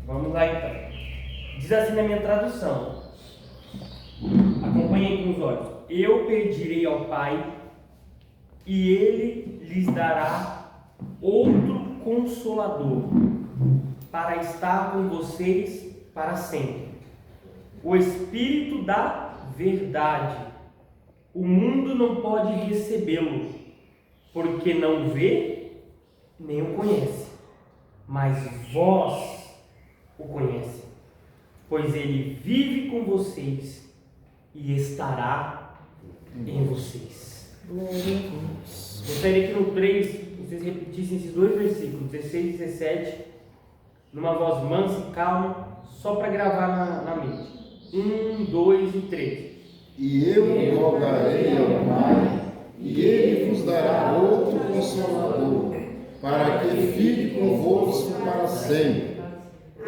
Vamos lá então. Diz assim na minha tradução. Acompanhem com os olhos. Eu pedirei ao Pai e Ele lhes dará outro Consolador para estar com vocês para sempre. O Espírito da verdade. O mundo não pode recebê-lo, porque não vê nem o conhece. Mas vós o conhecem, pois ele vive com vocês e estará em vocês. Glória a Deus. Gostaria que no 3 vocês repetissem esses dois versículos, 16 e 17, numa voz mansa e calma, só para gravar na mente. 1, 2 e 3. E eu rogarei ao Pai, e Ele vos dará outro Consolador, para que fique convosco para sempre.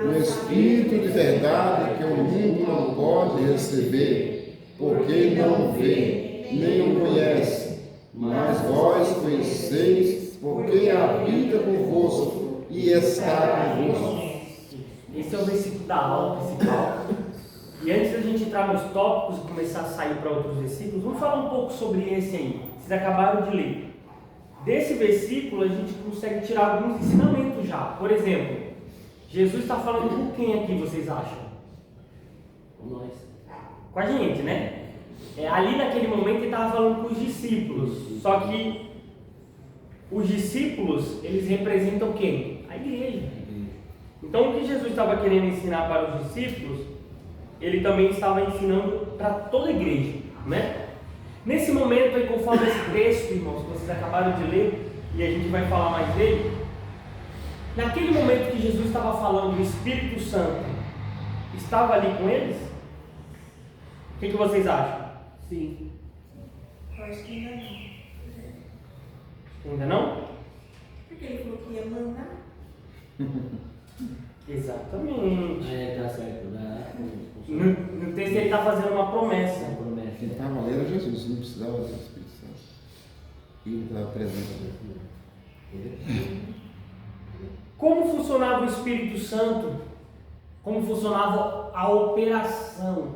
O Espírito de verdade que o mundo não pode receber, porque não vê, nem o conhece, mas vós conheceis, porque habita convosco e está convosco. Esse é o versículo da aula principal. E antes da gente entrar nos tópicos e começar a sair para outros versículos, vamos falar um pouco sobre esse aí. Vocês acabaram de ler. Desse versículo a gente consegue tirar alguns ensinamentos já. Por exemplo, Jesus está falando com quem aqui, vocês acham? Com nós. Com a gente, né? Ali naquele momento ele estava falando com os discípulos. Só que os discípulos, eles representam quem? A igreja. Então o que Jesus estava querendo ensinar para os discípulos, ele também estava ensinando para toda a igreja, né? Nesse momento aí, conforme esse texto, irmãos, que vocês acabaram de ler, e a gente vai falar mais dele, naquele momento que Jesus estava falando, o Espírito Santo estava ali com eles? O que vocês acham? Sim. Eu acho que ainda não. Ainda não? Porque ele falou que ia mandar. Exatamente. Tá certo, né? No texto ele está fazendo uma promessa. Quem estava ali era Jesus, não precisava do Espírito Santo. Ele estava presente ali. Como funcionava o Espírito Santo? Como funcionava a operação,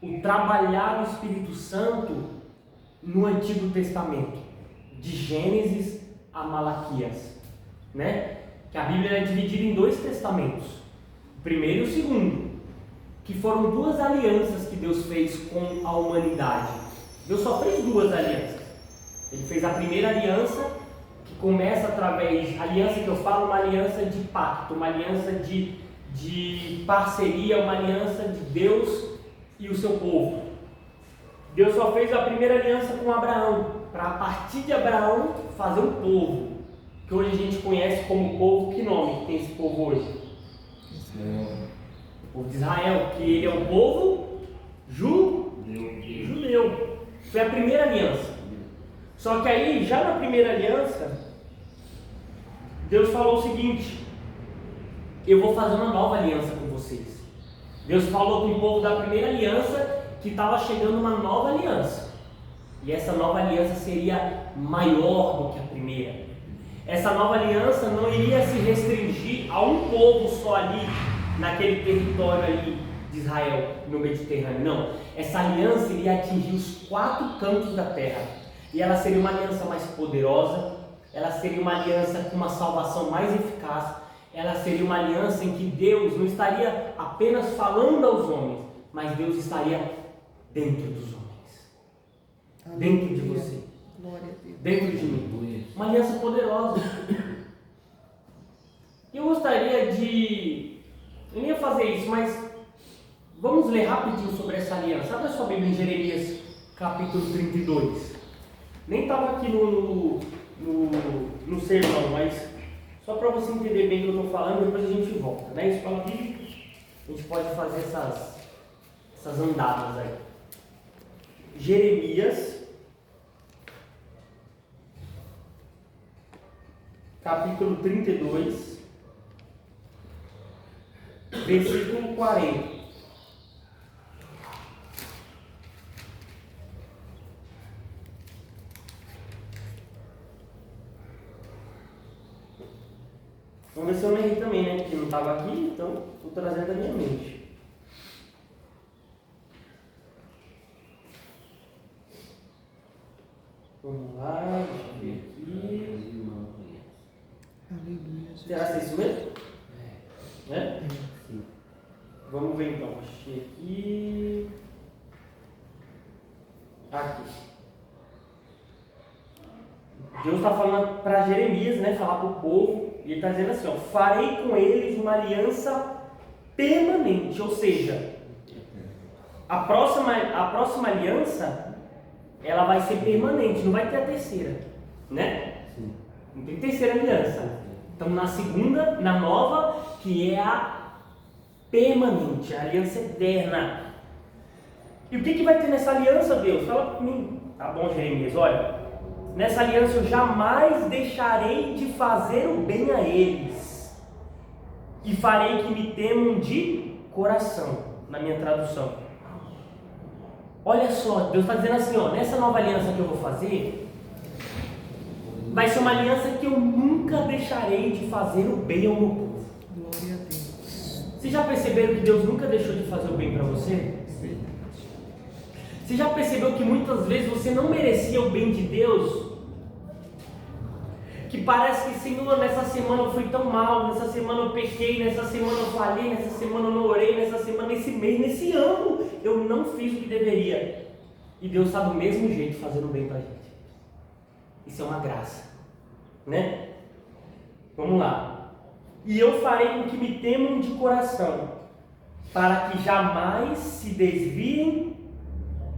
o trabalhar do Espírito Santo no Antigo Testamento, de Gênesis a Malaquias, né? Que a Bíblia é dividida em dois testamentos, o primeiro e o segundo, que foram duas alianças que Deus fez com a humanidade. Deus só fez duas alianças. Ele fez a primeira aliança, que começa através, aliança que eu falo, uma aliança de pacto, uma aliança de parceria, uma aliança de Deus e o seu povo. Deus só fez a primeira aliança com Abraão, para a partir de Abraão fazer um povo, que hoje a gente conhece como povo. Que nome que tem esse povo hoje? O povo de Israel, que ele é o povo judeu. Foi a primeira aliança. Só que aí, já na primeira aliança, Deus falou o seguinte: eu vou fazer uma nova aliança com vocês. Deus falou com o povo da primeira aliança que estava chegando uma nova aliança. E essa nova aliança seria maior do que a primeira. Essa nova aliança não iria se restringir a um povo só ali, naquele território ali de Israel, no Mediterrâneo. Não, essa aliança iria atingir os 4 cantos da terra. E ela seria uma aliança mais poderosa, ela seria uma aliança com uma salvação mais eficaz, ela seria uma aliança em que Deus não estaria apenas falando aos homens, mas Deus estaria dentro dos homens, dentro de você, Glória a Deus. dentro de mim. Uma aliança poderosa. Eu gostaria de... Eu nem ia fazer isso, mas vamos ler rapidinho sobre essa aliança. Abre a sua Bíblia em Jeremias, capítulo 32. Nem estava aqui no sermão, mas só para você entender bem o que eu estou falando, depois a gente volta, né? Escola bíblica, a gente pode fazer essas andadas aí. Jeremias, capítulo 32, versículo 40. Vamos ver se eu não errei também, né? Porque não estava aqui, então estou trazendo a minha mente. Vamos lá, deixa eu ver aqui. Aleluia. Será que é isso mesmo? É? Sim. Vamos ver então. Achei aqui. Aqui. Deus está falando para Jeremias, né? Falar para o povo. E ele está dizendo assim: ó, farei com eles uma aliança permanente. Ou seja, a próxima aliança, ela vai ser permanente. Não vai ter a terceira, né? Sim. Não tem terceira aliança. Então, na segunda, na nova, que é a permanente, a aliança eterna. E o que vai ter nessa aliança, Deus? Fala para mim. Tá bom, Jeremias, olha. Nessa aliança eu jamais deixarei de fazer o bem a eles. E farei que me temam de coração, na minha tradução. Olha só, Deus está dizendo assim, ó, nessa nova aliança que eu vou fazer, vai ser uma aliança que eu nunca deixarei de fazer o bem ao meu povo. Glória a Deus. Vocês já perceberam que Deus nunca deixou de fazer o bem para você? Você já percebeu que muitas vezes você não merecia o bem de Deus? Que parece que, Senhor, nessa semana eu fui tão mal, nessa semana eu pequei, nessa semana eu falhei, nessa semana eu não orei, nessa semana, nesse mês, nesse ano, eu não fiz o que deveria. E Deus está do mesmo jeito fazendo bem para a gente. Isso é uma graça, né? Vamos lá. E eu farei com que me temam de coração, para que jamais se desviem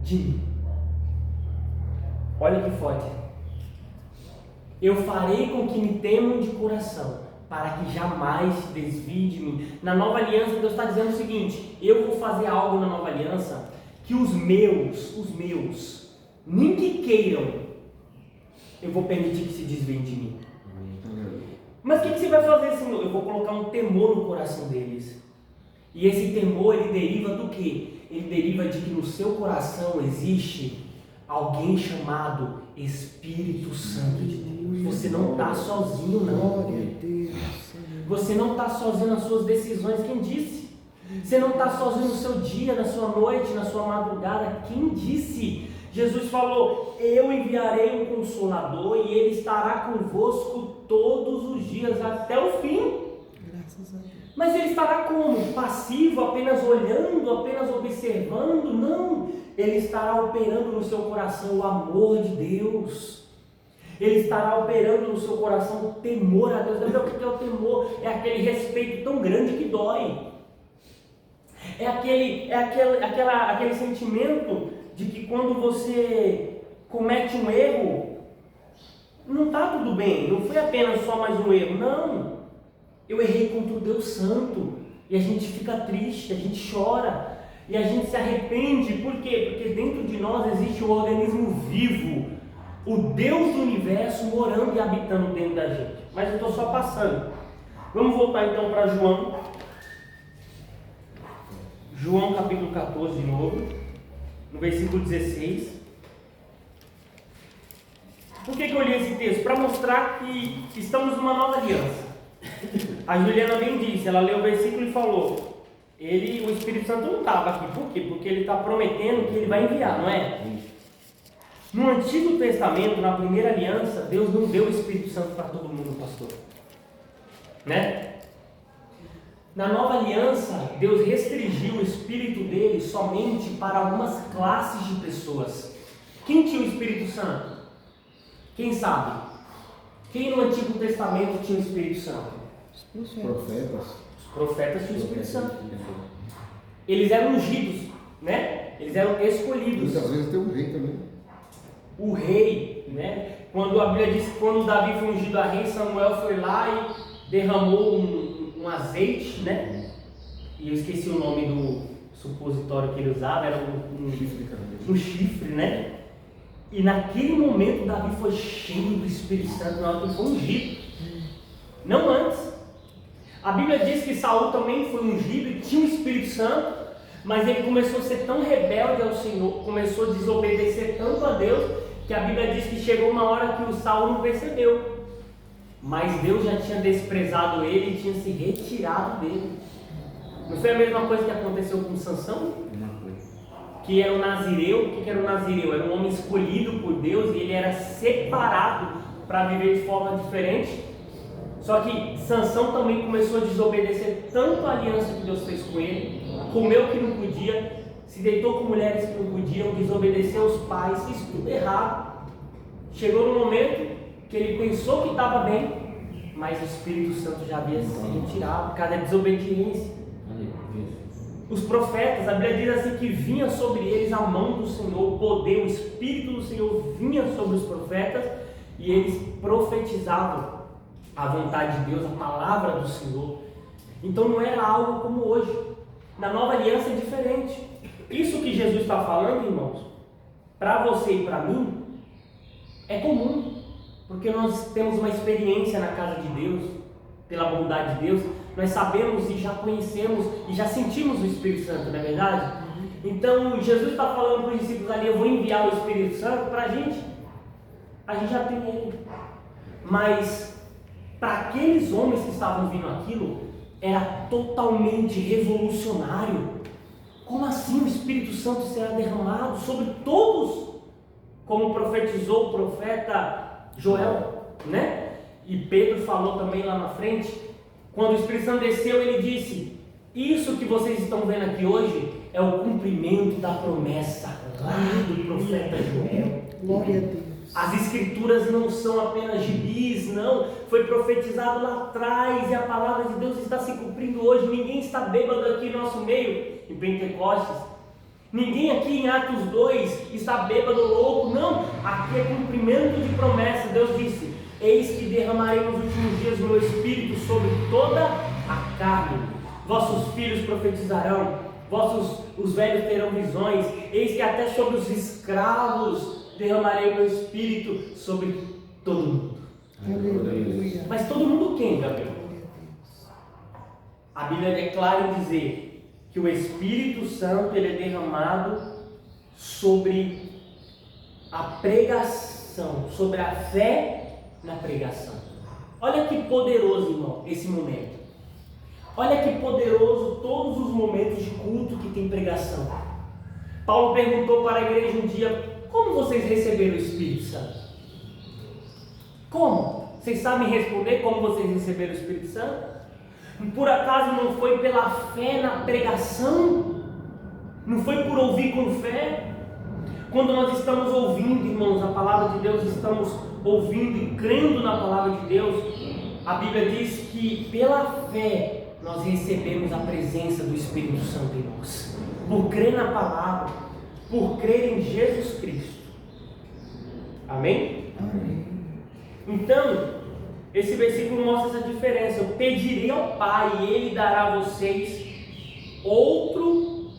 de mim. Olha que forte. Eu farei com que me temam de coração, para que jamais se desviem de mim. Na nova aliança, Deus está dizendo o seguinte: eu vou fazer algo na nova aliança que os meus, nem que queiram, eu vou permitir que se desviem de mim. Mas o que você vai fazer, Senhor? Eu vou colocar um temor no coração deles. E esse temor, ele deriva do quê? Ele deriva de que no seu coração existe alguém chamado Espírito Santo de Deus. Você não está sozinho, não. Glória a Deus. Você não está sozinho nas suas decisões. Quem disse? Você não está sozinho no seu dia, na sua noite, na sua madrugada. Quem disse? Jesus falou: eu enviarei um Consolador e ele estará convosco todos os dias até o fim. Graças a Deus. Mas ele estará como? Passivo, apenas olhando, apenas observando? Não, ele estará operando no seu coração o amor de Deus. Ele estará operando no seu coração o temor a Deus. Lembra o que é o temor? É aquele respeito tão grande que dói. É aquele sentimento de que quando você comete um erro, não está tudo bem, não foi apenas só mais um erro, não. Eu errei contra o Deus Santo, e a gente fica triste, a gente chora, e a gente se arrepende. Por quê? Porque dentro de nós existe um organismo vivo, o Deus do universo morando e habitando dentro da gente. Mas eu estou só passando. Vamos voltar então para João capítulo 14 de novo, no versículo 16. Por que eu li esse texto? Para mostrar que estamos numa nova aliança. A Juliana bem disse, ela leu o versículo e falou: o Espírito Santo não estava aqui. Por quê? Porque ele está prometendo que ele vai enviar, não é? No Antigo Testamento, na primeira aliança, Deus não deu o Espírito Santo para todo mundo, pastor, né? Na nova aliança, Deus restringiu o Espírito dele somente para algumas classes de pessoas. Quem tinha o Espírito Santo? Quem sabe? Quem no Antigo Testamento tinha o Espírito Santo? Os profetas. Os profetas tinham o Espírito Santo. Eles eram ungidos, né? Eles eram escolhidos. Muitas vezes tem um rei também. O rei, né? Quando a Bíblia diz que quando Davi foi ungido a rei, Samuel foi lá e derramou um azeite, né? E eu esqueci o nome do supositório que ele usava, era um chifre, né? E naquele momento Davi foi cheio do Espírito Santo, na hora que ele foi ungido. Não antes. A Bíblia diz que Saul também foi ungido e tinha o Espírito Santo, mas ele começou a ser tão rebelde ao Senhor, começou a desobedecer tanto a Deus, que a Bíblia diz que chegou uma hora que o Saul não percebeu. mas Deus já tinha desprezado ele e tinha se retirado dele. Não foi a mesma coisa que aconteceu com Sansão? Que era o nazireu. O que era o nazireu? Era um homem escolhido por Deus e ele era separado para viver de forma diferente. Só que Sansão também começou a desobedecer tanto a aliança que Deus fez com ele, comeu o que não podia, se deitou com mulheres que não podiam, desobedeceu aos pais, fez tudo errado. Chegou no momento que ele pensou que estava bem, mas o Espírito Santo já havia se retirado por causa da desobediência. Os profetas, a Bíblia diz assim que vinha sobre eles a mão do Senhor, o poder, o Espírito do Senhor vinha sobre os profetas e eles profetizavam a vontade de Deus, a palavra do Senhor. Então não era algo como hoje. Na nova aliança é diferente. Isso que Jesus está falando, irmãos, para você e para mim, é comum, porque nós temos uma experiência na casa de Deus, pela bondade de Deus, nós sabemos e já conhecemos e já sentimos o Espírito Santo, não é verdade? Então Jesus está falando para os discípulos ali, eu vou enviar o Espírito Santo para a gente já tem ele, mas para aqueles homens que estavam ouvindo aquilo, era totalmente revolucionário. Como assim o Espírito Santo será derramado sobre todos? Como profetizou o profeta Joel, né? E Pedro falou também lá na frente, quando o Espírito Santo desceu, ele disse: isso que vocês estão vendo aqui hoje é o cumprimento da promessa lá do profeta Joel. Glória a Deus. As escrituras não são apenas gibis, não. Foi profetizado lá atrás e a palavra de Deus está se cumprindo hoje. Ninguém está bêbado aqui no nosso meio, em Pentecostes. Ninguém aqui em Atos 2 está bêbado ou louco, não. Aqui é cumprimento de promessa. Deus disse: eis que derramarei nos últimos dias o meu Espírito sobre toda a carne. Vossos filhos profetizarão, os velhos terão visões. Eis que até sobre os escravos derramarei o meu Espírito sobre todo mundo. Aleluia. Mas todo mundo quem, Gabriel? A Bíblia é clara em dizer que o Espírito Santo ele é derramado sobre a pregação, sobre a fé na pregação. Olha que poderoso, irmão, esse momento. Olha que poderoso todos os momentos de culto que tem pregação. Paulo perguntou para a igreja um dia: como vocês receberam o Espírito Santo? Como? Vocês sabem responder como vocês receberam o Espírito Santo? Por acaso não foi pela fé na pregação? Não foi por ouvir com fé? Quando nós estamos ouvindo, irmãos, a palavra de Deus, estamos ouvindo e crendo na palavra de Deus, a Bíblia diz que pela fé nós recebemos a presença do Espírito Santo em nós. Por crer na palavra, por crer em Jesus Cristo. Amém? Amém. Então, esse versículo mostra essa diferença. Eu pedirei ao Pai e Ele dará a vocês outro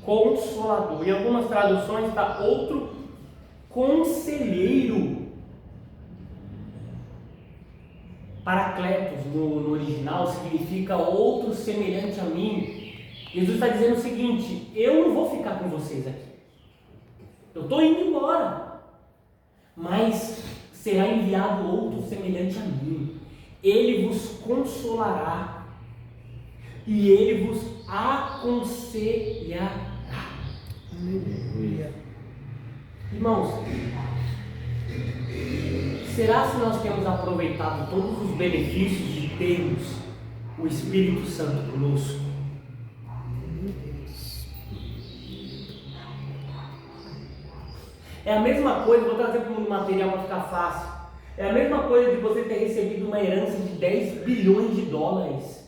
Consolador. Em algumas traduções está outro Conselheiro. Paracletos no original significa outro semelhante a mim. Jesus está dizendo o seguinte: eu não vou ficar com vocês aqui. Eu estou indo embora. Mas será enviado outro semelhante a mim. Ele vos consolará e ele vos aconselhará. Aleluia. Irmãos, será se nós temos aproveitado todos os benefícios de termos o Espírito Santo conosco? É a mesma coisa, vou trazer para o mundo material para ficar fácil. É a mesma coisa de você ter recebido uma herança de 10 bilhões de dólares.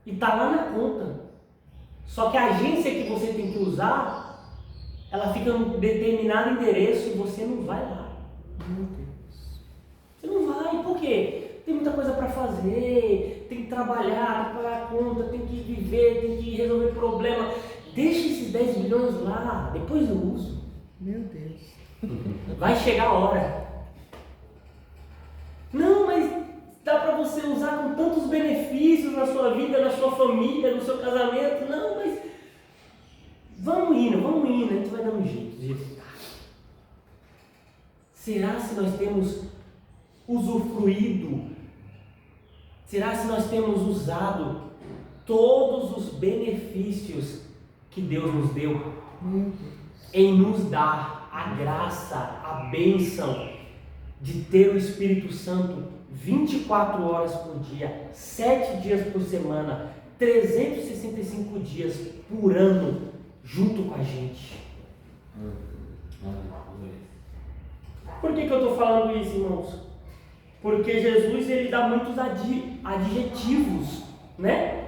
E está lá na conta. Só que a agência que você tem que usar, ela fica num determinado endereço e você não vai lá. Você não vai, por quê? Tem muita coisa para fazer, tem que trabalhar, tem que pagar a conta, tem que viver, tem que resolver problema. Deixa esses 10 bilhões lá, depois eu uso. Meu Deus. Vai chegar a hora. Não, mas dá para você usar com tantos benefícios na sua vida, na sua família, no seu casamento. Não, mas vamos indo, a gente vai dando um jeito de evitar. Será se nós temos usufruído? Será se nós temos usado todos os benefícios que Deus nos deu Meu Deus. em nos dar a graça, a bênção de ter o Espírito Santo 24 horas por dia, 7 dias por semana, 365 dias por ano junto com a gente? Por que eu estou falando isso, irmãos? Porque Jesus, ele dá muitos adjetivos, né?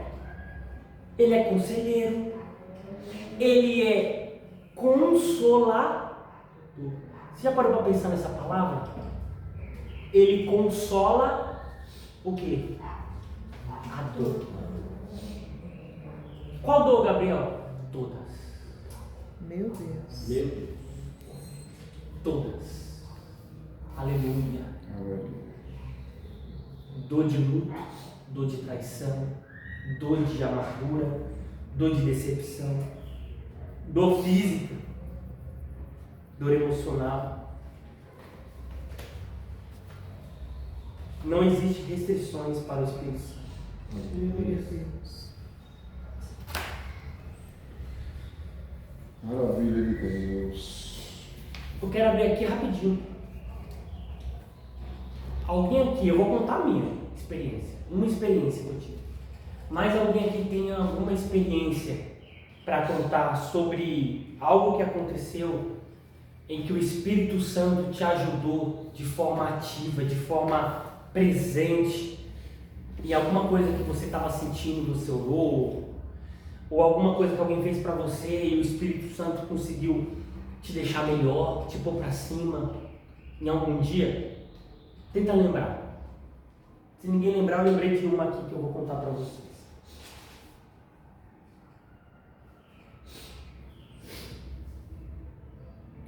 Ele é conselheiro, ele é consolador. Você já parou para pensar nessa palavra? Ele consola o quê? A dor. Qual dor, Gabriel? Todas. Meu Deus. Meu Deus. Todas. Aleluia. Aleluia. Dor de luto, dor de traição, dor de amargura, dor de decepção, dor física, dor emocional. Não existe restrições para o Espírito Santo. Glória a Deus. Maravilha de Deus. Eu quero abrir aqui rapidinho. Alguém aqui, eu vou contar a minha experiência, uma experiência que eu tive. Mas alguém aqui tem alguma experiência para contar sobre algo que aconteceu em que o Espírito Santo te ajudou de forma ativa, de forma presente, em alguma coisa que você estava sentindo, você orou, ou alguma coisa que alguém fez para você e o Espírito Santo conseguiu te deixar melhor, te pôr para cima em algum dia? Tenta lembrar. Se ninguém lembrar, eu lembrei de uma aqui que eu vou contar para vocês.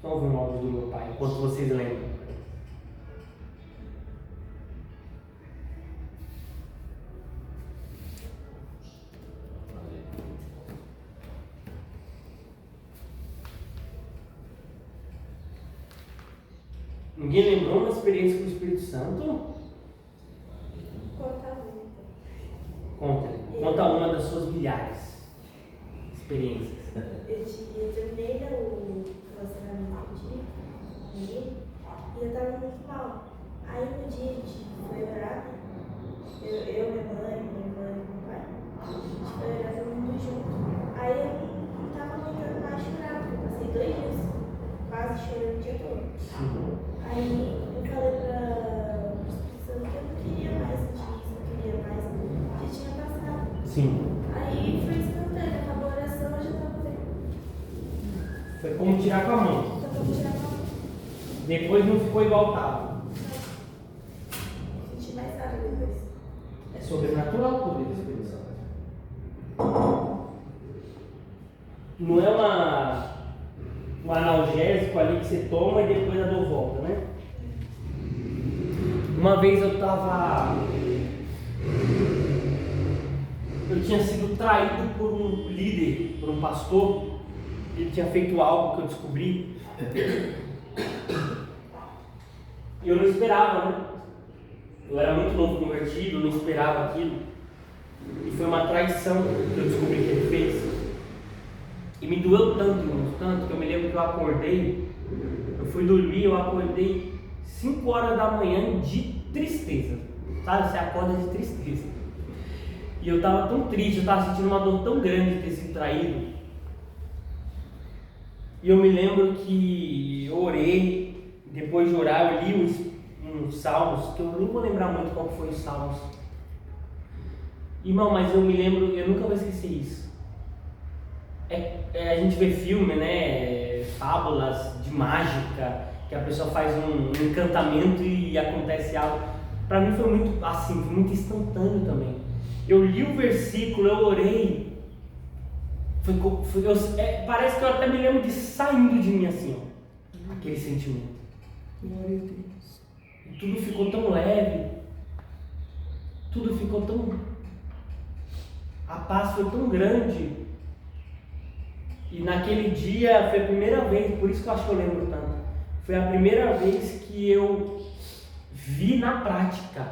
Só ouvir um áudio do meu pai, enquanto vocês lembram. Ninguém lembrou uma experiência com o Espírito Santo? Conta uma das suas milhares de experiências. Eu terminei o relacionamento com ele e eu tava muito mal. Aí no dia a gente foi orar, né? Eu, minha mãe e meu pai, a gente foi orar todo mundo junto. Aí eu não tava aguentando mais chorar, porque eu passei 2 dias quase chorando o dia todo. Aí eu falei para o Espírito Santo que eu não queria mais sentir isso, não queria mais, já tinha passado. Sim. Aí foi espontâneo, acabou a oração, eu já estava vendo. Foi como tirar com a mão. Então vamos tirar a mão. Depois não ficou igual estava. Não senti mais nada depois. É sobrenatural o poder do Espírito Santo. Não é um analgésico ali que você toma e depois a dor volta, né? Uma vez eu tinha sido traído por um líder, por um pastor. Ele tinha feito algo que eu descobri. E eu não esperava, né? Eu era muito novo convertido, eu não esperava aquilo. E foi uma traição que eu descobri que ele fez. E me doeu tanto, irmãos, tanto, que eu me lembro que eu acordei, eu fui dormir, eu acordei 5 horas da manhã de tristeza, sabe? Você acorda de tristeza. E eu estava tão triste, eu estava sentindo uma dor tão grande de ter sido traído. E eu me lembro que eu orei, depois de orar eu li uns salmos, que eu nem vou lembrar muito qual foi os salmos. Irmão, mas eu me lembro, eu nunca vou esquecer isso. A gente vê filme, né, fábulas de mágica, que a pessoa faz um encantamento e acontece algo. Para mim foi muito assim, foi muito instantâneo também. Eu li o versículo, eu orei, parece que eu até me lembro de saindo de mim assim, ó, aquele sentimento. Glória a Deus. E tudo ficou tão leve, tudo ficou tão... A paz foi tão grande. E naquele dia foi a primeira vez, por isso que eu acho que eu lembro tanto. Foi a primeira vez que eu vi na prática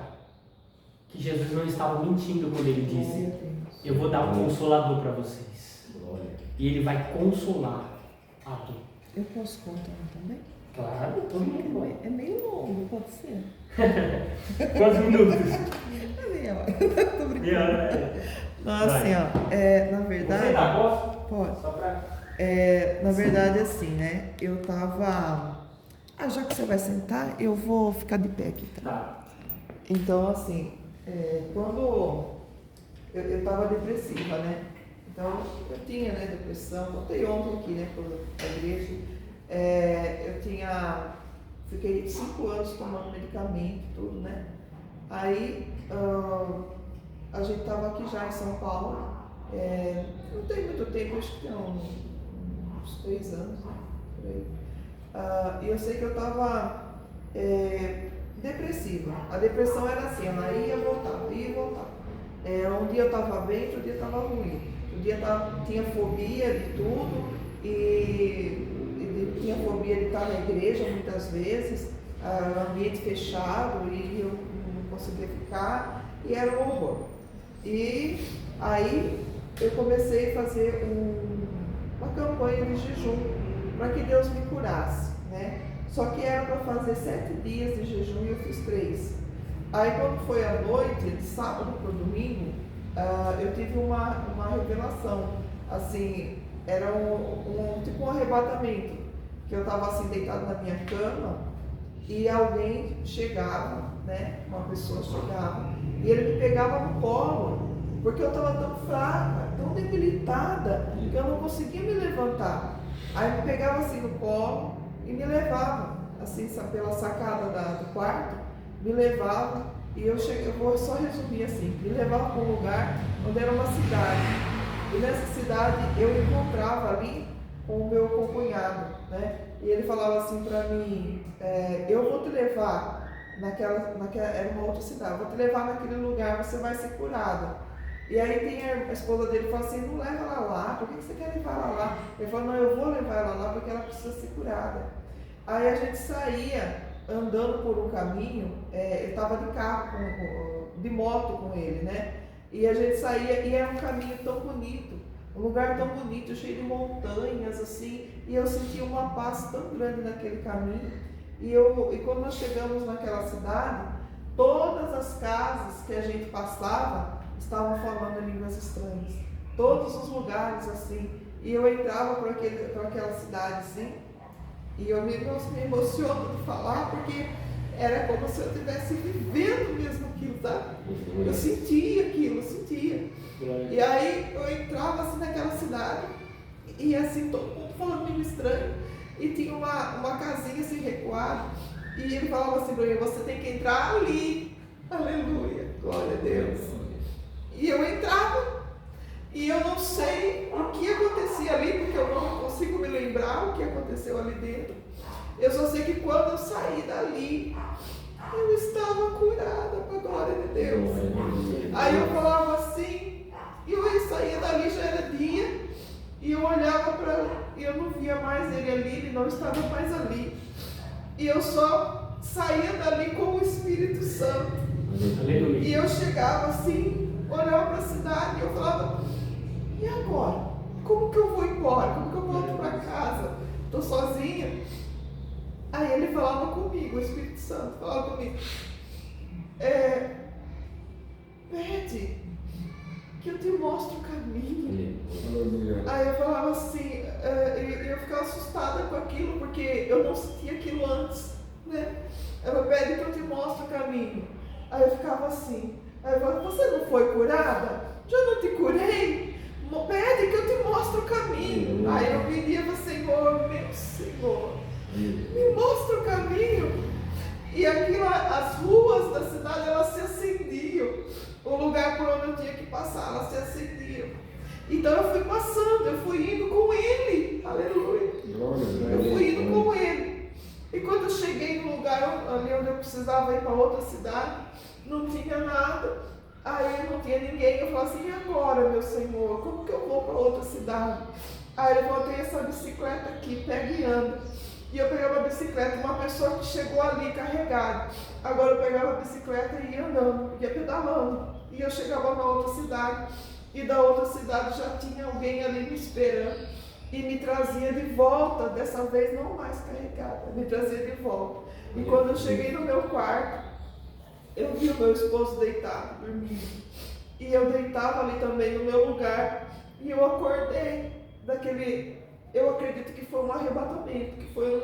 que Jesus não estava mentindo quando ele Glória disse: a Deus. eu vou dar um consolador para vocês. Glória. E ele vai consolar a dor. Eu posso contar um também? Claro, todo mundo pode. É meio longo, pode ser. Quantos minutos? É meia hora. Tô brincando. Meia hora. Não, assim, ó, na Você verdade. dá, posso? Pode. Só pra... Na verdade, assim, né? Eu tava. Já que você vai sentar, eu vou ficar de pé aqui, tá? Tá. Então, assim, quando eu tava depressiva, né? Então, eu tinha, né, depressão. Contei ontem aqui, né, pra igreja. Fiquei 5 anos tomando medicamento, tudo, né? Aí, a gente tava aqui já em São Paulo. Não tem muito tempo, acho que tem uns 3 anos, né? Por aí. E eu sei que eu estava depressiva. A depressão era assim, ela ia e voltava, ia e voltava. Um dia eu estava bem, outro dia estava ruim. Um dia tinha fobia de tudo e tinha fobia de estar na igreja muitas vezes, ambiente fechado e eu não conseguia ficar e era um horror. E aí eu comecei a fazer uma campanha de jejum para que Deus me curasse, né? Só que era para fazer 7 dias de jejum e eu fiz 3. Aí quando foi à noite, de sábado para o domingo, eu tive uma revelação, assim, era tipo um arrebatamento, que eu estava assim deitado na minha cama e alguém chegava, né? Uma pessoa chegava e ele me pegava no colo, porque eu estava tão fraca, tão debilitada, que eu não conseguia me levantar. Aí me pegava assim no colo e me levava, assim, pela sacada do quarto, me levava e eu vou só resumir assim, me levava para um lugar onde era uma cidade. E nessa cidade eu encontrava ali com o meu concunhado, né? E ele falava assim para mim, eu vou te levar era uma outra cidade, vou te levar naquele lugar, você vai ser curada. E aí tem a esposa dele que fala assim, não leva ela lá, por que você quer levar ela lá? Ele falou, não, eu vou levar ela lá porque ela precisa ser curada. Aí a gente saía andando por um caminho, eu estava de carro, de moto com ele, né? E a gente saía e era um caminho tão bonito, um lugar tão bonito, cheio de montanhas, assim, e eu sentia uma paz tão grande naquele caminho. E quando nós chegamos naquela cidade, todas as casas que a gente passava estavam falando línguas estranhas, todos os lugares assim, e eu entrava por aquela cidade assim, e eu me emociono de falar, porque era como se eu estivesse vivendo mesmo aquilo, sabe? Eu sentia aquilo, eu sentia. E aí eu entrava assim naquela cidade, e assim, todo mundo falando língua estranha, e tinha uma casinha assim recuada, e ele falava assim para mim, você tem que entrar ali, aleluia, glória a Deus. E eu entrava, e eu não sei o que acontecia ali, porque eu não consigo me lembrar o que aconteceu ali dentro. Eu só sei que quando eu saí dali, eu estava curada, para a glória de Deus. Aí eu falava assim, e eu saía dali, já era dia, e eu olhava e eu não via mais ele ali, ele não estava mais ali. E eu só saía dali com o Espírito Santo. Aleluia. E eu chegava assim, olhava para a cidade e eu falava, e agora? Como que eu vou embora? Como que eu volto para casa? Estou sozinha. Aí ele falava comigo, o Espírito Santo falava comigo, pede que eu te mostre o caminho. Aí eu falava assim, eu ficava assustada com aquilo, porque eu não sentia aquilo antes, né? Ela pede que eu te mostre o caminho. Aí eu ficava assim, aí eu falava, você não foi curada? Já não te curei? Pede que eu te mostre o caminho. Aí eu pedia para o Senhor, meu Senhor, me mostra o caminho. E aquilo, as ruas da cidade, elas se acendiam. O lugar por onde eu tinha que passar, elas se acendiam. Então eu fui passando, eu fui indo com ele. Aleluia. Eu fui indo com ele. E quando eu cheguei no lugar ali onde eu precisava ir para outra cidade, não tinha nada. Aí não tinha ninguém. Eu falei assim, e agora, meu Senhor? Como que eu vou para outra cidade? Aí eu falou, tem essa bicicleta aqui, pega e anda. E eu pegava a bicicleta, uma pessoa que chegou ali carregada. Agora eu pegava a bicicleta e ia andando, ia pedalando. E eu chegava na outra cidade, e da outra cidade já tinha alguém ali me esperando. E me trazia de volta, dessa vez não mais carregada, me trazia de volta. E quando eu cheguei no meu quarto, eu vi o meu esposo deitado, dormindo. E eu deitava ali também no meu lugar, e eu acordei daquele, eu acredito que foi um arrebatamento, que foi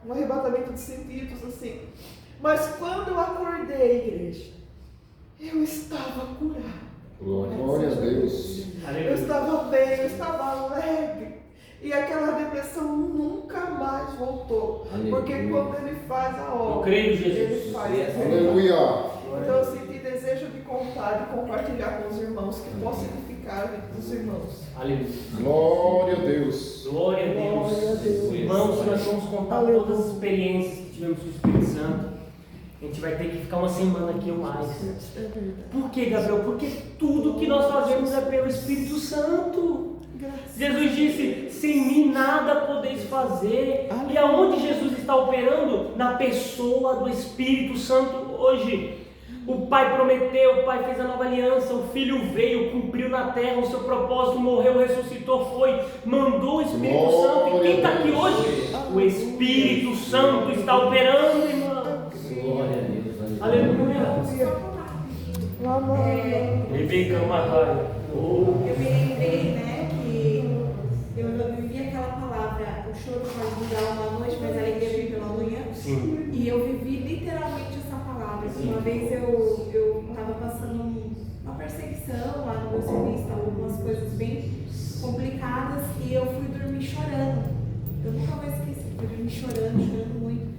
um arrebatamento de sentidos, assim. Mas quando eu acordei, igreja, eu estava curada. Glória a Deus. Eu estava bem, eu estava alegre. E aquela depressão nunca mais voltou. Porque quando ele faz a obra, Eu creio, Jesus. ele faz a Aleluia. Então eu senti desejo de contar e compartilhar com os irmãos, que possa edificar a vida dos irmãos. Aleluia. Glória a Deus. Glória a Deus. Glória a Deus. Irmãos, nós vamos contar Aleluia. todas as experiências que tivemos com o Espírito Santo. A gente vai ter que ficar uma semana aqui ou mais. É verdade. Por quê, Gabriel? Porque tudo que nós fazemos é pelo Espírito Santo. Jesus disse, sem mim nada podeis fazer. E aonde Jesus está operando? Na pessoa do Espírito Santo hoje. O Pai prometeu, o Pai fez a nova aliança, o Filho veio, cumpriu na terra o seu propósito, morreu, ressuscitou, foi, mandou o Espírito Santo. E quem está aqui hoje? O Espírito Santo está operando, irmão. Glória a Deus. Aleluia. Rebeca Marraia. Eu me lembrei, né, que eu vivi aquela palavra, o choro pode durar uma noite, mas a alegria vem pela manhã. Sim. E eu vivi literalmente essa palavra. Uma vez eu estava passando uma perseguição lá no meu serviço, algumas coisas bem complicadas, e eu fui dormir chorando. Eu nunca vou esquecer, fui dormir chorando muito.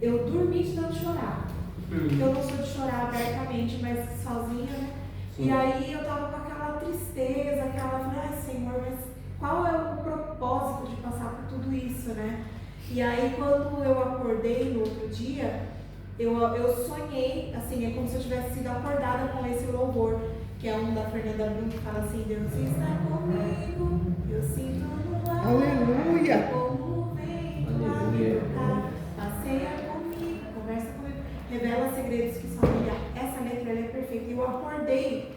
Eu dormi de tanto chorar. Eu não sou de chorar abertamente, mas sozinha, né? E aí eu tava com aquela tristeza, ai Senhor, mas qual é o propósito de passar por tudo isso, né? E aí quando eu acordei no outro dia, eu sonhei, assim, é como se eu tivesse sido acordada com esse louvor, que é um da Fernanda Brum, que fala assim, Deus está comigo, eu sinto no ar, Aleluia. como o vento a me tocar, passeia comigo, conversa comigo, revela segredos que só me dá. Essa letra ela é perfeita. E eu acordei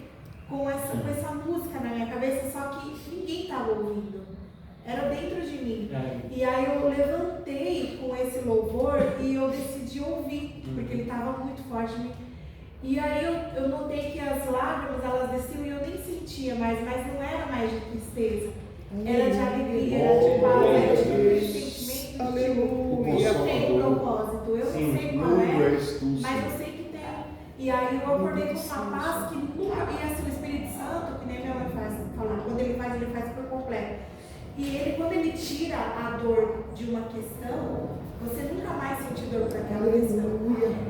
com essa música na minha cabeça, só que ninguém estava ouvindo. Era dentro de mim. E aí eu levantei com esse louvor e eu decidi ouvir, porque ele estava muito forte em mim. E aí eu notei que as lágrimas, elas desciam e eu nem sentia mais, mas não era mais de tristeza. Era de alegria, era de paz, era de sentimento de eu tenho um propósito. Eu não sei qual é, mas eu sei que tem. E aí eu acordei com uma paz que nunca ia ser o Espírito Santo, que nem minha mãe falou, quando ele faz por completo. E ele, quando ele tira a dor de uma questão, você nunca mais sente dor para aquela questão.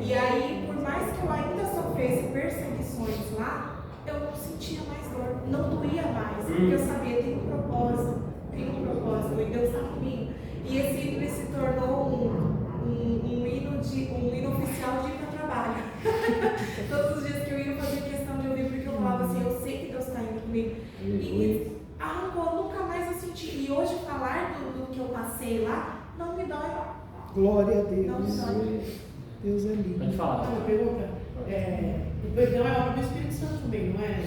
E aí, por mais que eu ainda sofresse perseguições lá, eu não sentia mais dor, não doía mais, porque eu sabia, tem um propósito, e Deus está comigo. E esse hino se tornou um hino oficial de ir para o trabalho. Todos os dias que eu ia, eu fazia questão de ouvir, porque eu falava assim, eu sei que Deus está indo comigo. E arrancou, nunca mais eu senti. E hoje falar do que eu passei lá não me dói. Glória a Não me Deus. dói. Deus é lindo. Pode falar. Uma pergunta. O perdão é obra do Espírito Santo também, não é?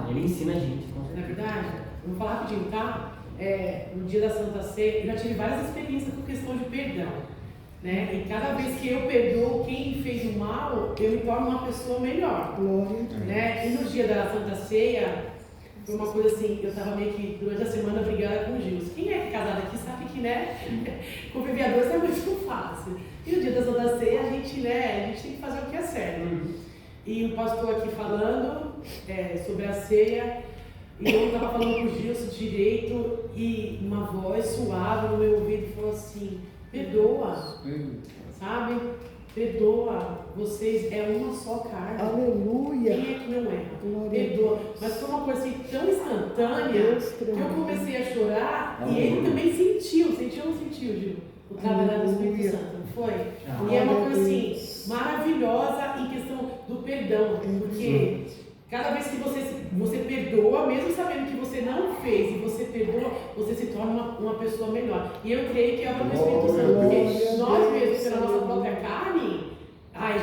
Ele ensina a gente. Na verdade, eu vou falar rapidinho, tá? No dia da Santa Ceia, eu já tive várias experiências com questão de perdão. Né? E cada vez que eu perdoo quem fez o mal, eu me torno uma pessoa melhor. Né? E no dia da Santa Ceia, foi uma coisa assim, eu estava meio que durante a semana brigada com o Gil. Quem é casado aqui sabe que, né, conviver a dois é muito fácil. E no dia da Santa Ceia, a gente tem que fazer o que é certo. E o pastor aqui falando sobre a ceia, e eu estava falando com o Gilson direito, e uma voz suave no meu ouvido falou assim, perdoa, sabe? Perdoa, vocês é uma só carne. Aleluia. Quem é que não é? Perdoa. Mas foi uma coisa assim tão instantânea que eu comecei a chorar e ele também sentiu ou não sentiu, Gil? O trabalho do Espírito Santo, não foi? E é uma coisa assim maravilhosa em questão do perdão, porque Cada vez que você perdoa, mesmo sabendo que você não fez, e você perdoa, você se torna uma pessoa melhor. E eu creio que é o Espírito Santo, porque nós mesmos, pela nossa própria carne,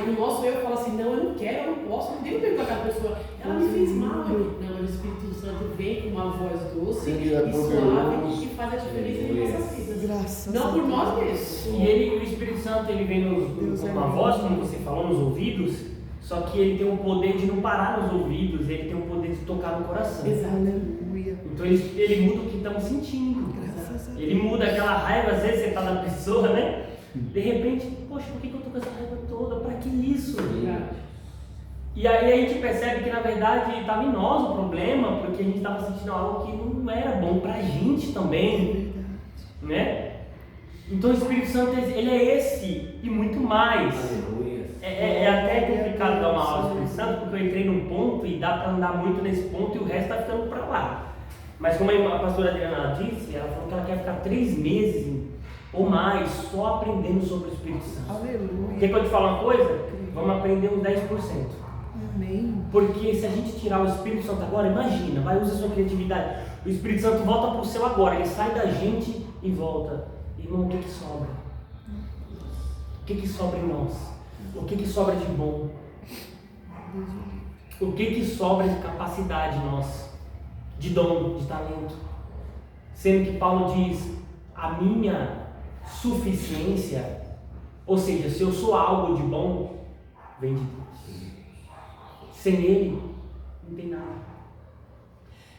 o nosso eu fala assim, não, eu não quero, eu não posso, não devo perdoar aquela pessoa, ela me fez mal. Não, o Espírito Santo vem com uma voz doce e suave e faz a diferença em nossas vidas. Graças não a por Deus. nós mesmos. E o Espírito Santo, ele vem com uma voz, como você falou, nos ouvidos, só que ele tem o poder de não parar nos ouvidos, ele tem o poder de tocar no coração. Aleluia. Então ele muda o que estamos sentindo. Graças a Deus. Ele muda aquela raiva, às vezes você está na pessoa, né? De repente, poxa, por que eu estou com essa raiva toda? Para que isso? E aí a gente percebe que na verdade estava em nós o problema, porque a gente estava sentindo algo que não era bom para a gente também, né? Então o Espírito Santo, ele é esse e muito mais. É até complicado dar uma aula do Espírito Santo, porque eu entrei num ponto e dá para andar muito nesse ponto e o resto está ficando para lá. Mas como a pastora Adriana disse, ela falou que ela quer ficar 3 meses ou mais só aprendendo sobre o Espírito Santo. Aleluia. Quer que eu te fale uma coisa? Vamos aprender uns 10%. Amém. Porque se a gente tirar o Espírito Santo agora, imagina, vai usar sua criatividade. O Espírito Santo volta para o céu agora, ele sai da gente e volta. Irmão, o que sobra? O que sobra em nós? O que sobra de bom? O que sobra de capacidade nossa? De dom, de talento? Sendo que Paulo diz, a minha suficiência, ou seja, se eu sou algo de bom, vem de Deus. Sem Ele, não tem nada.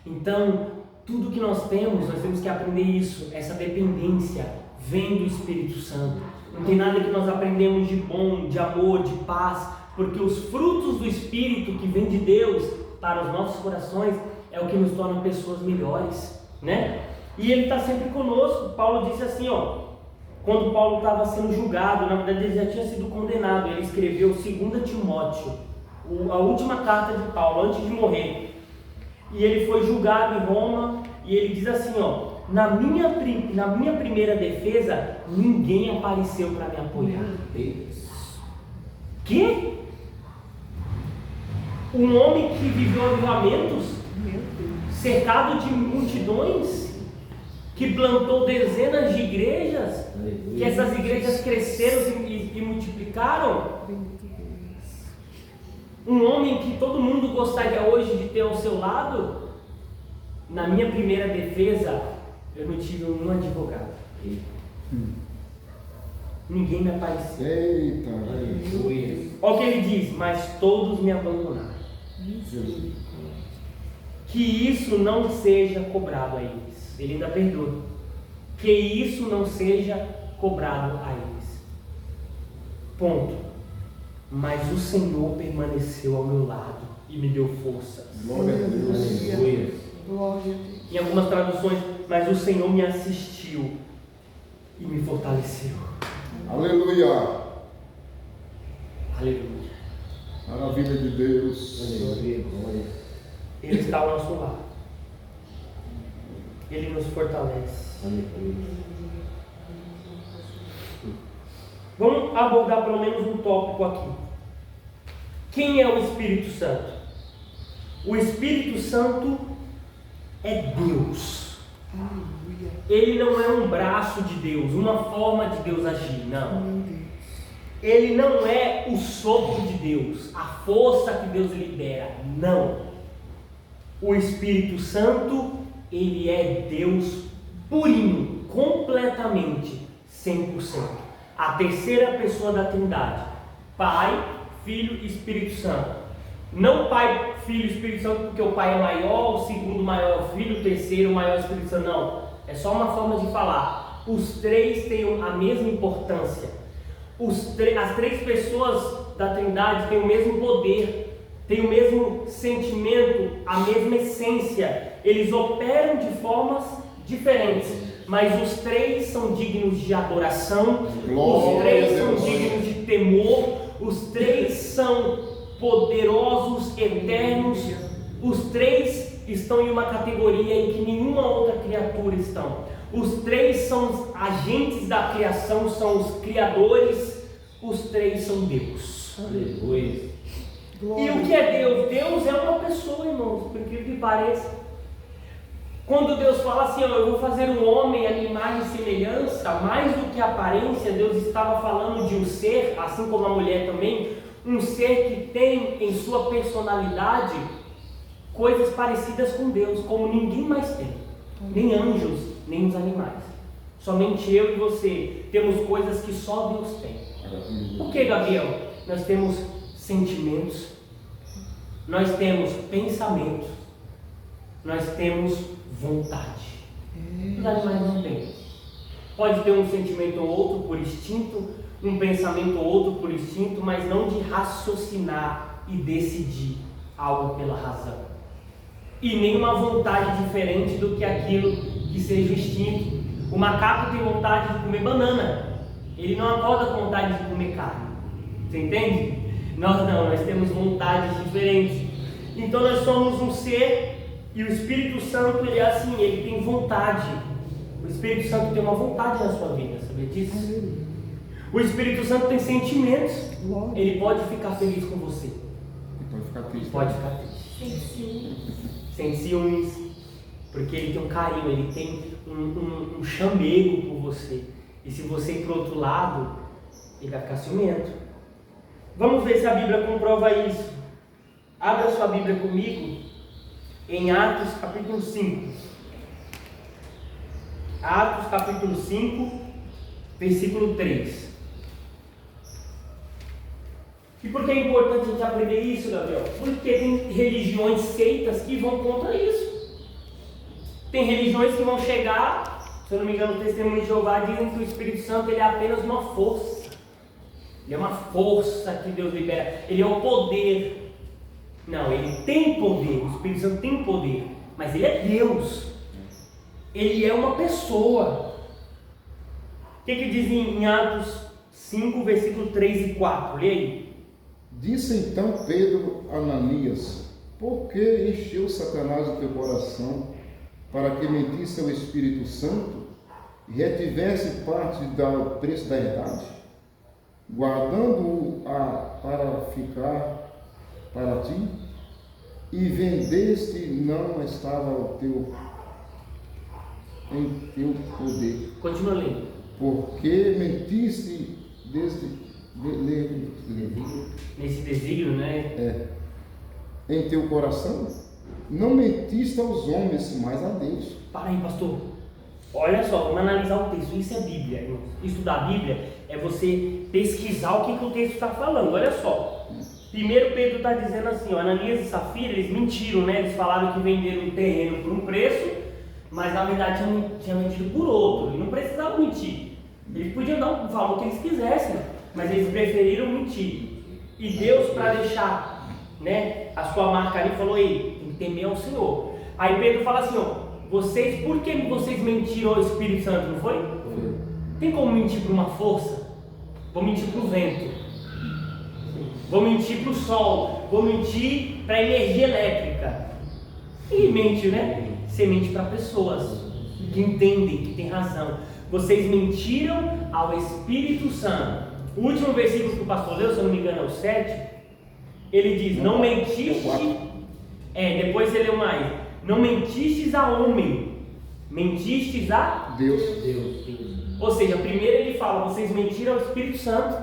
Então, tudo que nós temos que aprender isso, essa dependência vem do Espírito Santo. Não tem nada que nós aprendemos de bom, de amor, de paz, porque os frutos do Espírito que vem de Deus para os nossos corações é o que nos torna pessoas melhores, né? E Ele está sempre conosco. Paulo disse assim, quando Paulo estava sendo julgado, na verdade ele já tinha sido condenado, ele escreveu 2 Timóteo, a última carta de Paulo, antes de morrer. E ele foi julgado em Roma, e ele diz assim, na minha primeira defesa, ninguém apareceu para me apoiar. Que? Um homem que viveu avivamentos, cercado de multidões, que plantou dezenas de igrejas, que essas igrejas cresceram e multiplicaram. Um homem que todo mundo gostaria hoje de ter ao seu lado. Na minha primeira defesa, eu não tive um advogado. Ninguém me apareceu. Eita. Olha o que ele diz, mas todos me abandonaram. Que isso não seja cobrado a eles. Ele ainda perdoa. Que isso não seja cobrado a eles. Ponto. Mas o Senhor permaneceu ao meu lado e me deu forças. Glória a Deus. Glória a Deus. Em algumas traduções, mas o Senhor me assistiu e me fortaleceu. Aleluia. Aleluia. Maravilha de Deus. Ele está ao nosso lado. Ele nos fortalece. Vamos abordar pelo menos um tópico aqui. Quem é o Espírito Santo? O Espírito Santo é Deus. Ele não é um braço de Deus, uma forma de Deus agir, não. Ele não é o sopro de Deus, a força que Deus libera, não. O Espírito Santo, ele é Deus purinho, completamente, 100%. A terceira pessoa da Trindade, Pai, Filho e Espírito Santo. Não Pai, Filho e Espírito Santo porque o Pai é maior, o segundo maior é o Filho, o terceiro maior é o Espírito Santo, não. É só uma forma de falar. Os três têm a mesma importância. As três pessoas da Trindade têm o mesmo poder, têm o mesmo sentimento, a mesma essência. Eles operam de formas diferentes, mas os três são dignos de adoração, os três são dignos de temor, os três são poderosos, eternos, os três estão em uma categoria em que nenhuma outra criatura estão. Os três são os agentes da criação, são os criadores, os três são Deus. Aleluia. E o que é Deus? Deus é uma pessoa, irmãos, por incrível que pareça. Quando Deus fala assim, ó, eu vou fazer um homem à minha imagem e semelhança, mais do que aparência, Deus estava falando de um ser, assim como a mulher também, um ser que tem em sua personalidade coisas parecidas com Deus, como ninguém mais tem, nem anjos, nem os animais. Somente eu e você temos coisas que só Deus tem. O que, Gabriel? Nós temos sentimentos, nós temos pensamentos, nós temos vontade. Os animais não têm. Pode ter um sentimento ou outro por instinto, um pensamento ou outro por instinto, mas não de raciocinar e decidir algo pela razão. E nenhuma vontade diferente do que aquilo que seja instinto. O macaco tem vontade de comer banana, ele não acorda com vontade de comer carne. Você entende? Nós não, nós temos vontades diferentes. Então nós somos um ser, e o Espírito Santo, ele é assim, ele tem vontade. O Espírito Santo tem uma vontade na sua vida, sabia disso? O Espírito Santo tem sentimentos. Ele pode ficar feliz com você. Ele pode ficar triste. Pode ficar triste. Sem ciúmes, porque ele tem um carinho, ele tem um chamego por você. E se você ir para o outro lado, ele vai ficar ciumento. Vamos ver se a Bíblia comprova isso. Abra sua Bíblia comigo em Atos capítulo 5. Atos capítulo 5, versículo 3. E por que é importante a gente aprender isso, Gabriel? Porque tem religiões, seitas que vão contra isso. Tem religiões que vão chegar, se eu não me engano, o Testemunho de Jeová dizem que o Espírito Santo ele é apenas uma força. Ele é uma força que Deus libera. Ele é o poder. Não, ele tem poder. O Espírito Santo tem poder. Mas ele é Deus. Ele é uma pessoa. O que diz em Atos 5, versículo 3 e 4? Lê aí. Disse então Pedro a Ananias: por que encheu Satanás o teu coração para que mentisse ao Espírito Santo e retivesse parte do preço da herdade, guardando-o para ficar para ti, e vendeste não estava em teu poder? Continua lendo. Porque mentiste Nesse desígnio, né? em teu coração? Não mentiste aos homens, mas a Deus. Para aí, pastor. Olha só, vamos analisar o texto. Isso é Bíblia, irmãos. Estudar a Bíblia é você pesquisar o que o texto está falando. Olha só. Primeiro Pedro está dizendo assim, ó, Ananias e Safira, eles mentiram, né? Eles falaram que venderam um terreno por um preço, mas na verdade tinham mentido por outro. E não precisavam mentir. Eles podiam dar um valor que eles quisessem, mas eles preferiram mentir. E Deus, para deixar, né, a sua marca ali, falou: ei, tem que temer ao Senhor. Aí Pedro fala assim, ó, por que vocês mentiram ao Espírito Santo, não foi? Tem como mentir para uma força? Vou mentir para o vento, vou mentir para o sol, vou mentir para a energia elétrica. E mente, né? Você mente para pessoas que entendem, que têm razão. Vocês mentiram ao Espírito Santo. O último versículo que o pastor leu, se eu não me engano é o 7, ele diz, não mentiste, depois ele leu mais, não mentistes a homem, mentistes a Deus. Ou seja, primeiro ele fala, vocês mentiram ao Espírito Santo,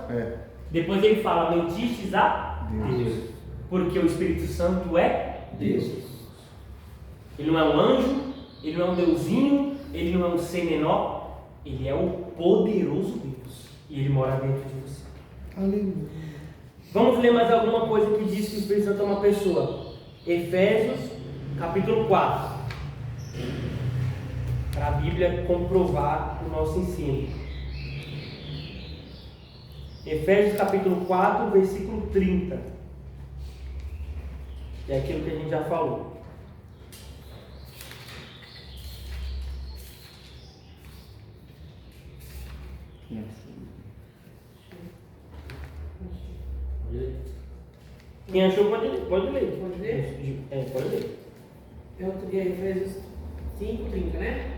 depois ele fala, mentistes a Deus, porque o Espírito Santo é Deus. Ele não é um anjo, ele não é um deusinho, ele não é um ser menor, ele é o poderoso Deus. E ele mora dentro de você. Aleluia. Vamos ler mais alguma coisa que diz que o Espírito Santo é uma pessoa. Efésios, capítulo 4. Para a Bíblia comprovar o nosso ensino. Efésios, capítulo 4, versículo 30. É aquilo que a gente já falou. Quem achou pode ler. Pode ler? Pode ler. É outro dia, Efésios 5:30, né?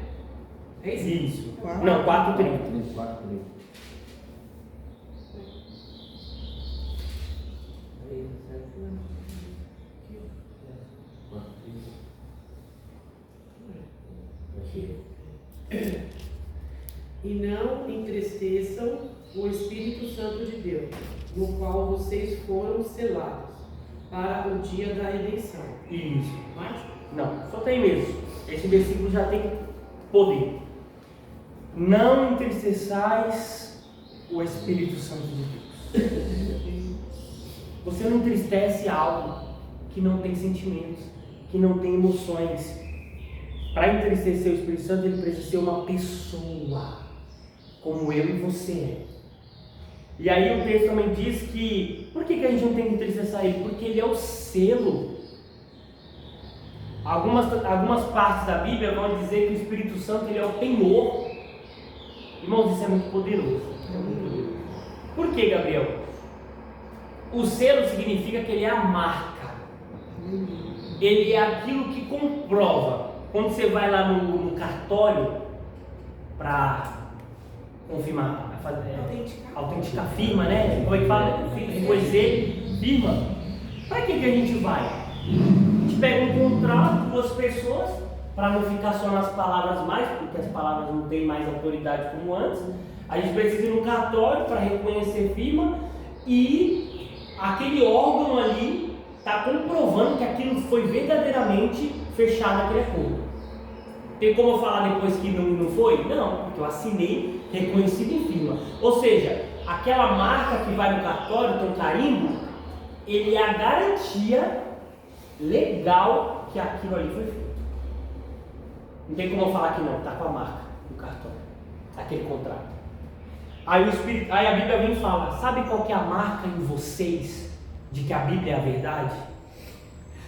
É isso? Isso. Quatro. Não, 4:30. 4:30. E não entristeçam o Espírito Santo de Deus, no qual vocês foram selados para o dia da redenção. Isso. Mais? Não, só tem mesmo. Esse versículo já tem poder. Não entristeçais o Espírito Santo de Deus. Você não entristece algo que não tem sentimentos, que não tem emoções. Para entristecer o Espírito Santo, ele precisa ser uma pessoa, como eu e você é. E aí o texto também diz que, por que a gente não tem que entristecer ele? Porque ele é o selo. Algumas partes da Bíblia vão dizer que o Espírito Santo ele é o penhor. Irmãos, isso é muito poderoso. Por que, Gabriel? O selo significa que ele é a marca. Ele é aquilo que comprova. Quando você vai lá no cartório para confirmar, autenticar firma, né? Como é que fala? Reconhecer firma. Para que a gente vai? A gente pega um contrato com duas pessoas, para não ficar só nas palavras mais, porque as palavras não têm mais autoridade como antes. A gente precisa ir no cartório para reconhecer firma e aquele órgão ali está comprovando que aquilo foi verdadeiramente fechado aquele acordo. Tem como eu falar depois que não foi? Não, porque eu assinei reconhecido em firma. Ou seja, aquela marca que vai no cartório, tem um carimbo, ele é a garantia legal que aquilo ali foi feito. Não tem como eu falar que não, está com a marca do cartório, aquele contrato. Aí a Bíblia vem e fala, sabe qual que é a marca em vocês de que a Bíblia é a verdade?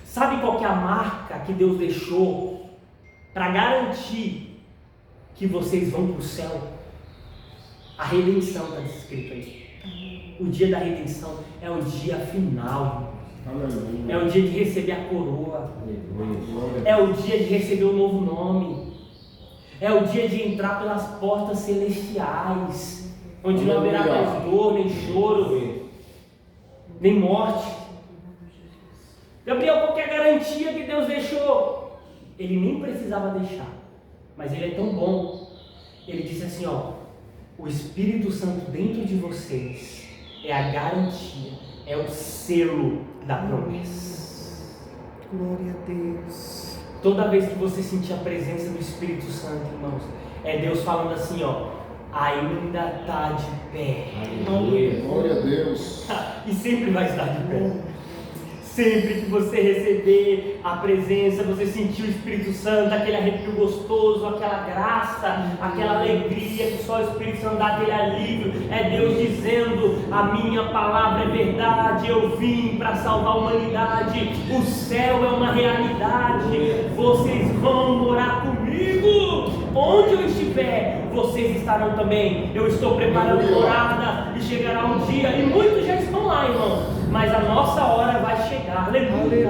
Sabe qual que é a marca que Deus deixou para garantir que vocês vão para o céu? A redenção está escrito aí. O dia da redenção é o dia final. É o dia de receber a coroa. É o dia de receber o novo nome. É o dia de entrar pelas portas celestiais, onde não haverá mais dor, nem choro, nem morte. Gabriel, qual que é a garantia que Deus deixou? Ele nem precisava deixar, mas ele é tão bom. Ele disse assim, ó, o Espírito Santo dentro de vocês é a garantia, é o selo da promessa. Glória a Deus. Toda vez que você sentir a presença do Espírito Santo, irmãos, é Deus falando assim, ó, ainda está de pé. Aleluia. Glória a Deus. E sempre vai estar de pé. Sempre que você receber a presença, você sentir o Espírito Santo, aquele arrepio gostoso, aquela graça, aquela alegria que só o Espírito Santo dá, aquele alívio, é Deus dizendo, a minha palavra é verdade, eu vim para salvar a humanidade, o céu é uma realidade, vocês vão morar comigo, onde eu estiver, vocês estarão também, eu estou preparando morada, e chegará um dia, e muitos já estão lá, irmão, mas a nossa hora vai chegar, aleluia.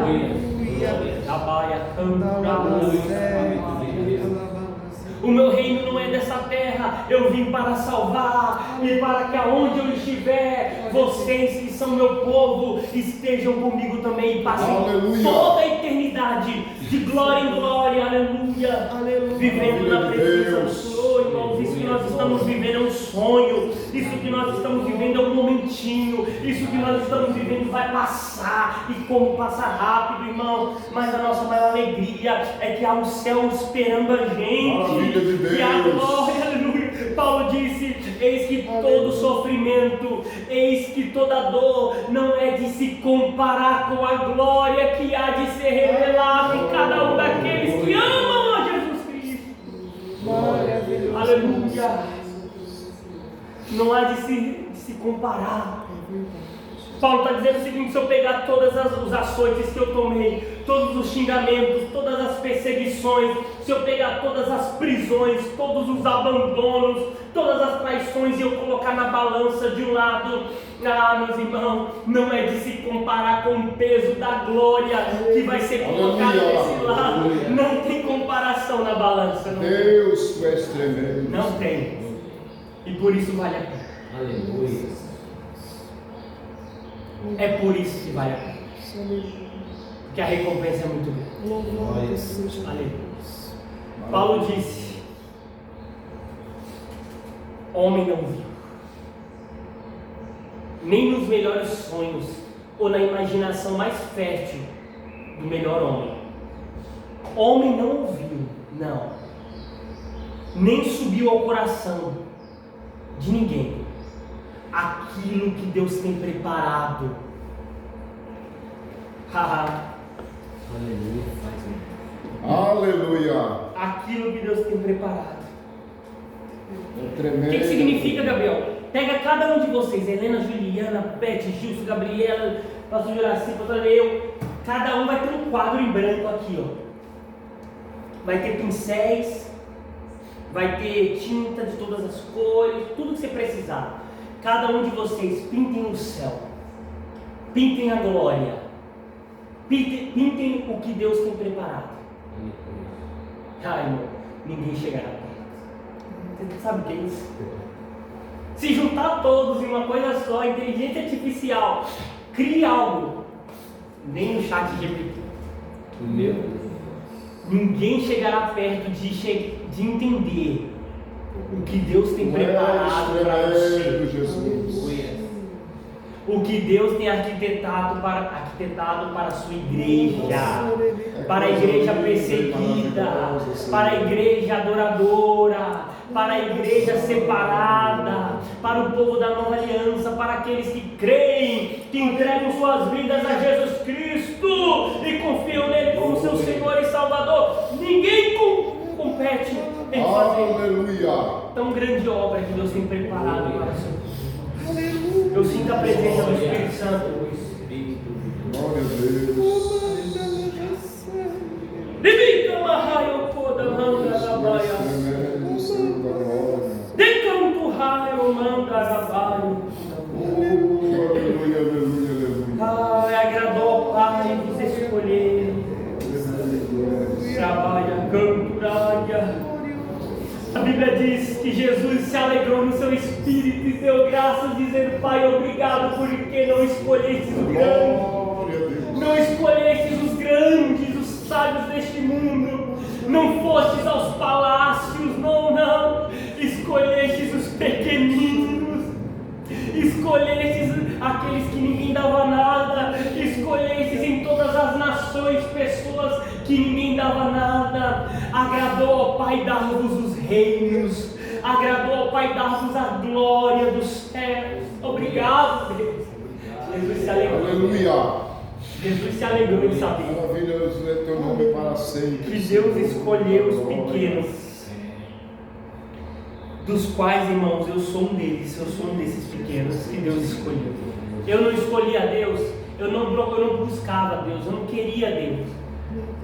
O meu reino não é dessa terra, eu vim para salvar, e para que aonde eu estiver, vocês que são meu povo, estejam comigo também, e passem toda a eternidade, de glória em glória, aleluia, vivendo na presença do Senhor, irmãos. Isso que nós estamos vivendo é um sonho, isso que nós estamos vivendo é um momentinho, isso que nós estamos vivendo vai passar, e como passa rápido, irmão, mas a nossa maior alegria é que há um céu esperando a gente, e a glória, aleluia. Paulo disse, eis que todo sofrimento, eis que toda dor não é de se comparar com a glória que há de ser revelada em cada um daqueles que amam a Jesus Cristo. Aleluia. Não há de se comparar. Paulo está dizendo o seguinte, se eu pegar todas os açoites que eu tomei, todos os xingamentos, todas as perseguições, se eu pegar todas as prisões, todos os abandonos, todas as traições e eu colocar na balança de um lado, meus irmãos, não é de se comparar com o peso da glória que vai ser colocado desse lado. Não tem comparação na balança. Não Deus, tu és tremendo. Não tem. E por isso vale a pena. Aleluia. É por isso que vale a pena. Porque a recompensa é muito grande. Aleluia. Paulo disse: homem não viu, nem nos melhores sonhos ou na imaginação mais fértil do melhor homem. Homem não ouviu, não, nem subiu ao coração de ninguém aquilo que Deus tem preparado. Aleluia. Aleluia. Aquilo que Deus tem preparado. É O tremendo. que significa, Gabriel? Pega cada um de vocês, Helena, Juliana, Beth, Gilson, Gabriela, pastor Juraci, pastor eu. Cada um vai ter um quadro em branco aqui, ó. Vai ter pincéis, vai ter tinta de todas as cores, tudo que você precisar. Cada um de vocês pintem o céu, pintem a glória, pintem o que Deus tem preparado. Ai, irmão, ninguém chegará perto. Você sabe o que é isso? Se juntar todos em uma coisa só, inteligência artificial, crie algo. Nem no chat GPT. Meu Deus. Ninguém chegará perto de entender o que Deus tem preparado para você. Jesus. O que Deus tem arquitetado para a sua igreja, para a igreja perseguida, para a igreja adoradora, para a igreja separada, para o povo da nova aliança, para aqueles que creem, que entregam suas vidas a Jesus Cristo e confiam nele como seu Senhor e Salvador. Ninguém compete em fazer tão grande obra que Deus tem preparado para você. Eu sinto a presença do Espírito Santo. Glória a Deus. Divina Mahaio Koda Manda Rabaia. Tremendo, Senhor da glória. Decanto Raio Manda Rabaio. Aleluia, aleluia, aleluia. Ai, agradou ao Pai vos escolher. Trabalha, canturaia. A Bíblia diz que Jesus se alegrou no seu espírito e deu graças, dizendo: Pai, obrigado porque não escolhestes os grandes, não escolhestes os grandes, os sábios deste mundo, não fostes aos palácios, não, escolhestes os pequeninos, escolhestes aqueles que ninguém dava nada, escolhestes em todas as nações pessoas que ninguém dava nada. Agradou ao Pai dar-vos os reinos, agradou ao Pai dar-vos a glória dos céus. Obrigado, Deus. Jesus se alegrou. Aleluia. Jesus se alegrou em saber Maravilhoso é teu nome para sempre. que Deus escolheu os pequenos, dos quais, irmãos, eu sou um deles. Eu sou um desses pequenos que Deus escolheu. Eu não escolhi a Deus, eu não buscava Deus, eu não queria Deus,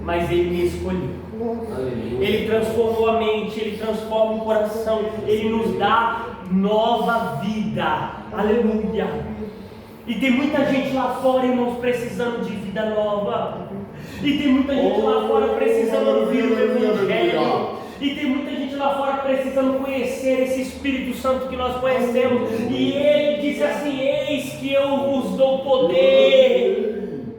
mas Ele me escolheu. Ele transformou a mente, Ele transforma o coração, Ele nos dá nova vida. Aleluia. E tem muita gente lá fora, irmãos, precisando de vida nova. E tem muita gente lá fora precisando ouvir o Evangelho. E tem muita gente lá fora precisando conhecer esse Espírito Santo que nós conhecemos. E Ele disse assim: eis que eu vos dou poder,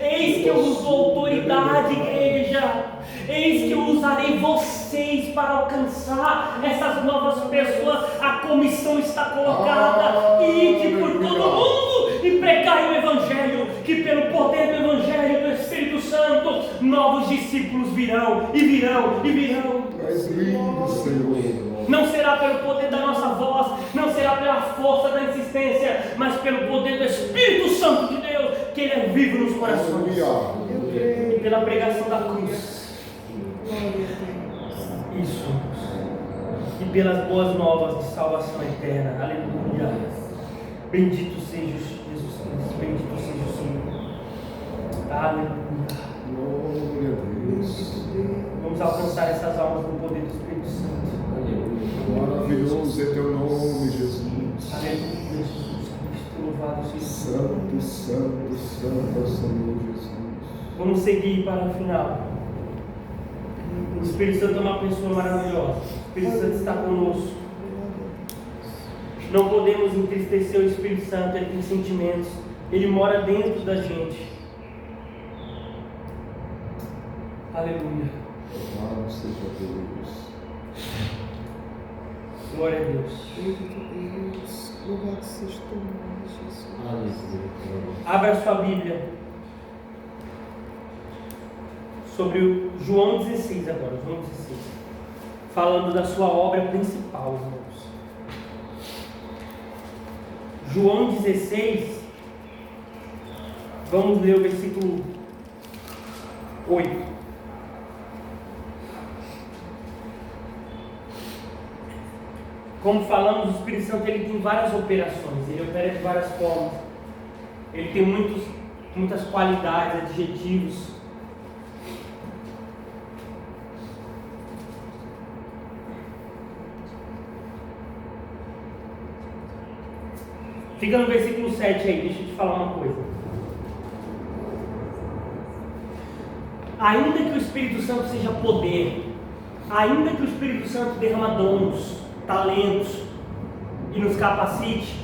eis que eu vos dou autoridade, igreja, eis que eu usarei vocês para alcançar essas novas pessoas. A comissão está colocada. Ide por todo mundo e pregai o Evangelho, que pelo poder do Evangelho do Espírito Santo, novos discípulos virão, e virão, e virão. És lindo, Senhor. Não será pelo poder da nossa voz, não será pela força da insistência, mas pelo poder do Espírito Santo de Deus, que Ele é vivo nos corações. E pela pregação da cruz. Isso. E pelas boas novas de salvação eterna. Aleluia. Bendito seja Jesus Cristo. Bendito seja o Senhor. Aleluia. Glória a Deus. Vamos alcançar essas almas no poder do Espírito Santo. Maravilhoso é teu nome, Jesus. Aleluia, Jesus Cristo. Louvado seja o Senhor. Santo, santo, santo é o Senhor Jesus. Vamos seguir para o final. O Espírito Santo é uma pessoa maravilhosa. O Espírito Santo está conosco. Não podemos entristecer o Espírito Santo. Ele tem sentimentos. Ele mora dentro da gente. Aleluia. Louvado seja Deus. Glória a Deus. Deus, louvado seja teu nome, Jesus. Aleluia. Abra sua Bíblia sobre o João 16 agora, João 16. Falando da sua obra principal, irmãos. João 16, vamos ler o versículo 8. Como falamos, o Espírito Santo ele tem várias operações, ele opera de várias formas. Ele tem muitas qualidades, adjetivos. Fica no versículo 7 aí, deixa eu te falar uma coisa. Ainda que o Espírito Santo seja poder, ainda que o Espírito Santo derrama dons, talentos e nos capacite,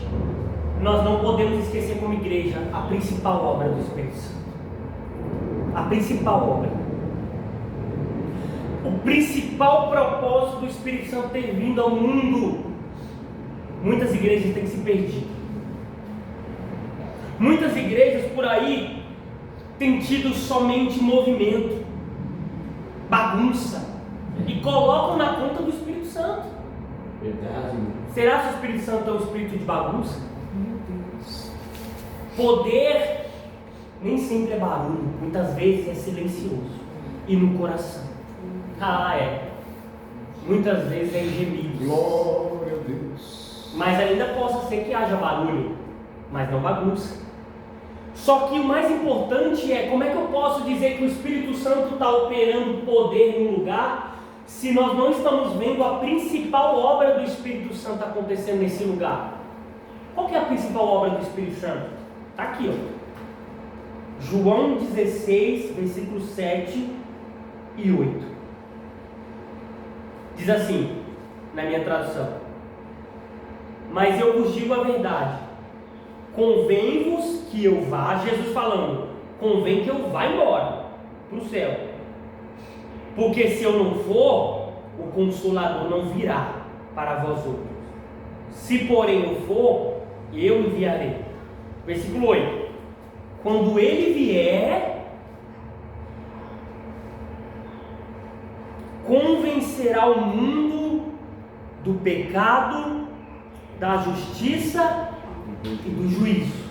nós não podemos esquecer como igreja a principal obra do Espírito Santo. A principal obra. O principal propósito do Espírito Santo ter vindo ao mundo. Muitas igrejas têm se perdido. Muitas igrejas por aí têm tido somente movimento, bagunça, e colocam na conta do Espírito Santo. Verdade. Será que o Espírito Santo é um espírito de bagunça? Meu Deus. Poder nem sempre é barulho, muitas vezes é silencioso e no coração. É. Muitas vezes é em gemidos. Glória a Deus. Mas ainda possa ser que haja barulho, mas não bagunça. Só que o mais importante é como é que eu posso dizer que o Espírito Santo está operando poder no lugar se nós não estamos vendo a principal obra do Espírito Santo acontecendo nesse lugar? Qual que é a principal obra do Espírito Santo? Está aqui, ó. João 16, versículos 7 e 8. Diz assim, na minha tradução: mas eu vos digo a verdade, convém-vos que eu vá, Jesus falando, convém que eu vá embora para o céu, porque se eu não for, o Consolador não virá para vós outros. Se porém eu for, eu enviarei. Versículo 8: quando ele vier, convencerá o mundo do pecado, da justiça e do juízo.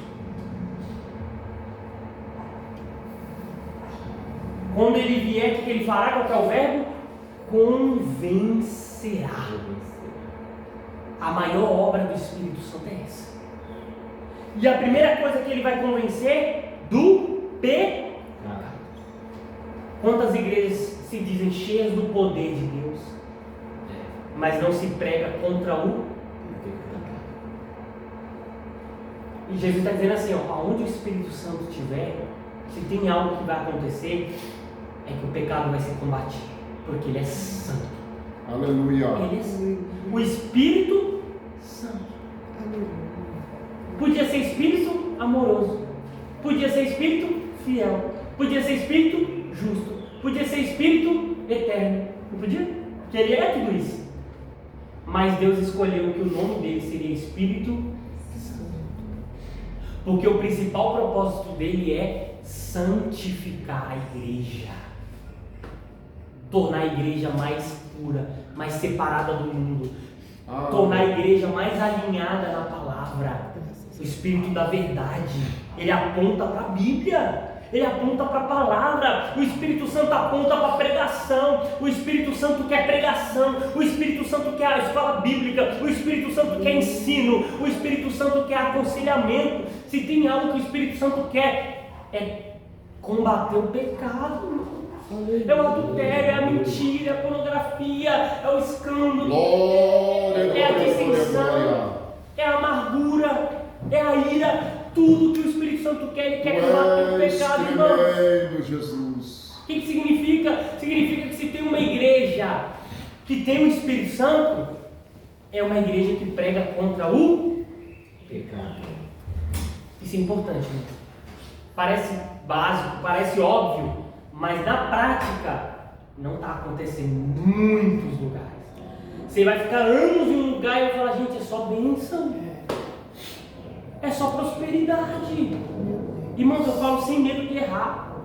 Quando ele vier, o que ele fará? Qual que é o verbo? Convencerá. A maior obra do Espírito Santo é essa. E a primeira coisa que ele vai convencer do pecado. Quantas igrejas se dizem cheias do poder de Deus, mas não se prega contra o pecado? E Jesus está dizendo assim, ó, aonde o Espírito Santo estiver, se tem algo que vai acontecer, é que o pecado vai ser combatido, porque ele é santo. Aleluia. Ele é santo. O Espírito Santo. Podia ser Espírito amoroso, podia ser Espírito fiel, podia ser Espírito justo, podia ser Espírito eterno, não podia? Porque ele é tudo isso. Mas Deus escolheu que o nome dele seria Espírito Santo, porque o principal propósito dele é santificar a igreja, tornar a igreja mais pura, mais separada do mundo, tornar a igreja mais alinhada na palavra. O Espírito da verdade, ele aponta para a Bíblia, ele aponta para a palavra. O Espírito Santo aponta para a pregação. O Espírito Santo quer pregação. O Espírito Santo quer a escola bíblica. O Espírito Santo quer ensino. O Espírito Santo quer aconselhamento. Se tem algo que o Espírito Santo quer, é combater o pecado. É o adultério, é a mentira, é a pornografia, é o escândalo, é a dissensão, é a amargura, é a ira. Tudo que o Espírito Santo quer, ele quer combater o pecado, irmãos. Jesus. O que significa? Significa que se tem uma igreja que tem o Espírito Santo, é uma igreja que prega contra o Pecado. Isso é importante, né? Parece básico, parece óbvio, Mas na prática, não está acontecendo em muitos lugares. Você vai ficar anos em um lugar e vai falar, gente, é só bênção. É só prosperidade. Irmãos, eu falo sem medo de errar.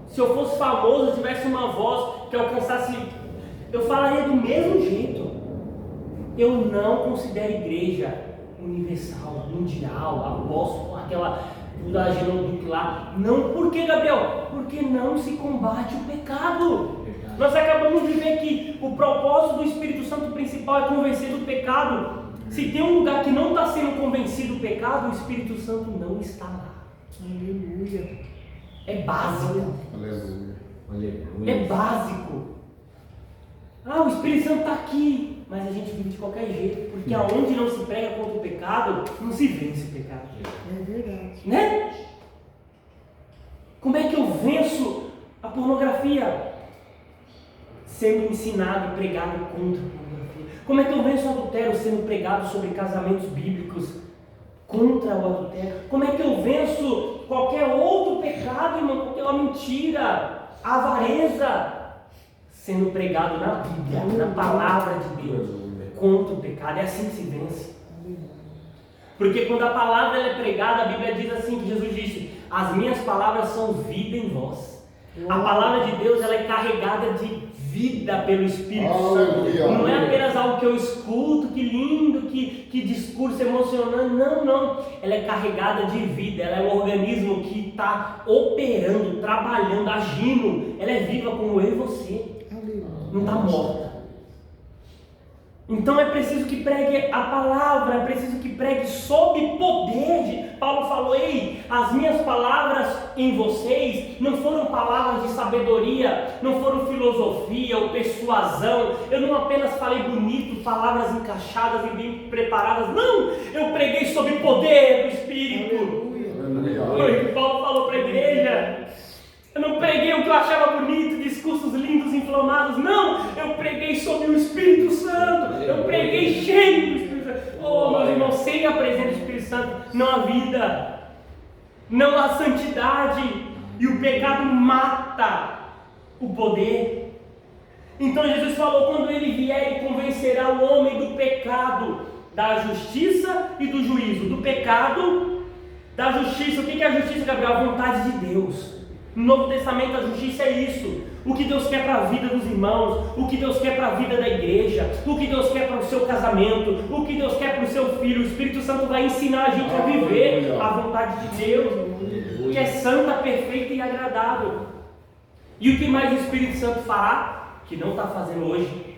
Se eu fosse famoso, eu tivesse uma voz que alcançasse, eu falaria do mesmo jeito. Eu não considero igreja universal, mundial, apóstolo, aquela da Genômica lá. Não, por que, Gabriel? Porque não se combate o pecado. Nós acabamos de ver que o propósito do Espírito Santo principal é convencer do pecado. Se tem um lugar que não está sendo convencido do pecado, o Espírito Santo não está lá. Aleluia. É básico. Aleluia. Aleluia. É básico. Ah, o Espírito Santo está aqui, mas a gente vive de qualquer jeito, porque aonde não se prega contra o pecado, não se vence o pecado. É verdade. Né? Como é que eu venço a pornografia? Sendo ensinado e pregado contra a pornografia. Como é que eu venço o adultério? Sendo pregado sobre casamentos bíblicos contra o adultério. Como é que eu venço qualquer outro pecado, irmão? Qualquer mentira, a avareza, sendo pregado na Bíblia, na palavra de Deus, contra o pecado. É assim que se vence. Porque quando a palavra é pregada, a Bíblia diz assim, que Jesus disse, as minhas palavras são vida em vós. A palavra de Deus, ela é carregada de vida pelo Espírito Santo. Não é apenas algo que eu escuto, que lindo, que discurso emocionante. Não. Ela é carregada de vida. Ela é um organismo que está operando, trabalhando, agindo. Ela é viva como eu e você. Não está morta. Então é preciso que pregue a palavra, é preciso que pregue sob poder. Paulo falou, ei, as minhas palavras em vocês não foram palavras de sabedoria, não foram filosofia ou persuasão. Eu não apenas falei bonito, palavras encaixadas e bem preparadas. Não, eu preguei sob poder do Espírito. Foi o que Paulo falou para a igreja. Eu não preguei o que eu achava bonito, discursos lindos, inflamados. Não, eu preguei sobre o Espírito Santo. Eu preguei cheio do Espírito Santo. Oh, meus irmãos, sem a presença do Espírito Santo não há vida, não há santidade. E o pecado mata o poder. Então Jesus falou, quando ele vier, ele convencerá o homem do pecado, da justiça e do juízo. Do pecado, da justiça. O que é a justiça, Gabriel? A vontade de Deus. No Novo Testamento a justiça é isso. O que Deus quer para a vida dos irmãos, o que Deus quer para a vida da igreja, o que Deus quer para o seu casamento, o que Deus quer para o seu filho. O Espírito Santo vai ensinar a gente a viver a vontade de Deus, que é santa, perfeita e agradável. E o que mais o Espírito Santo fará, que não está fazendo hoje?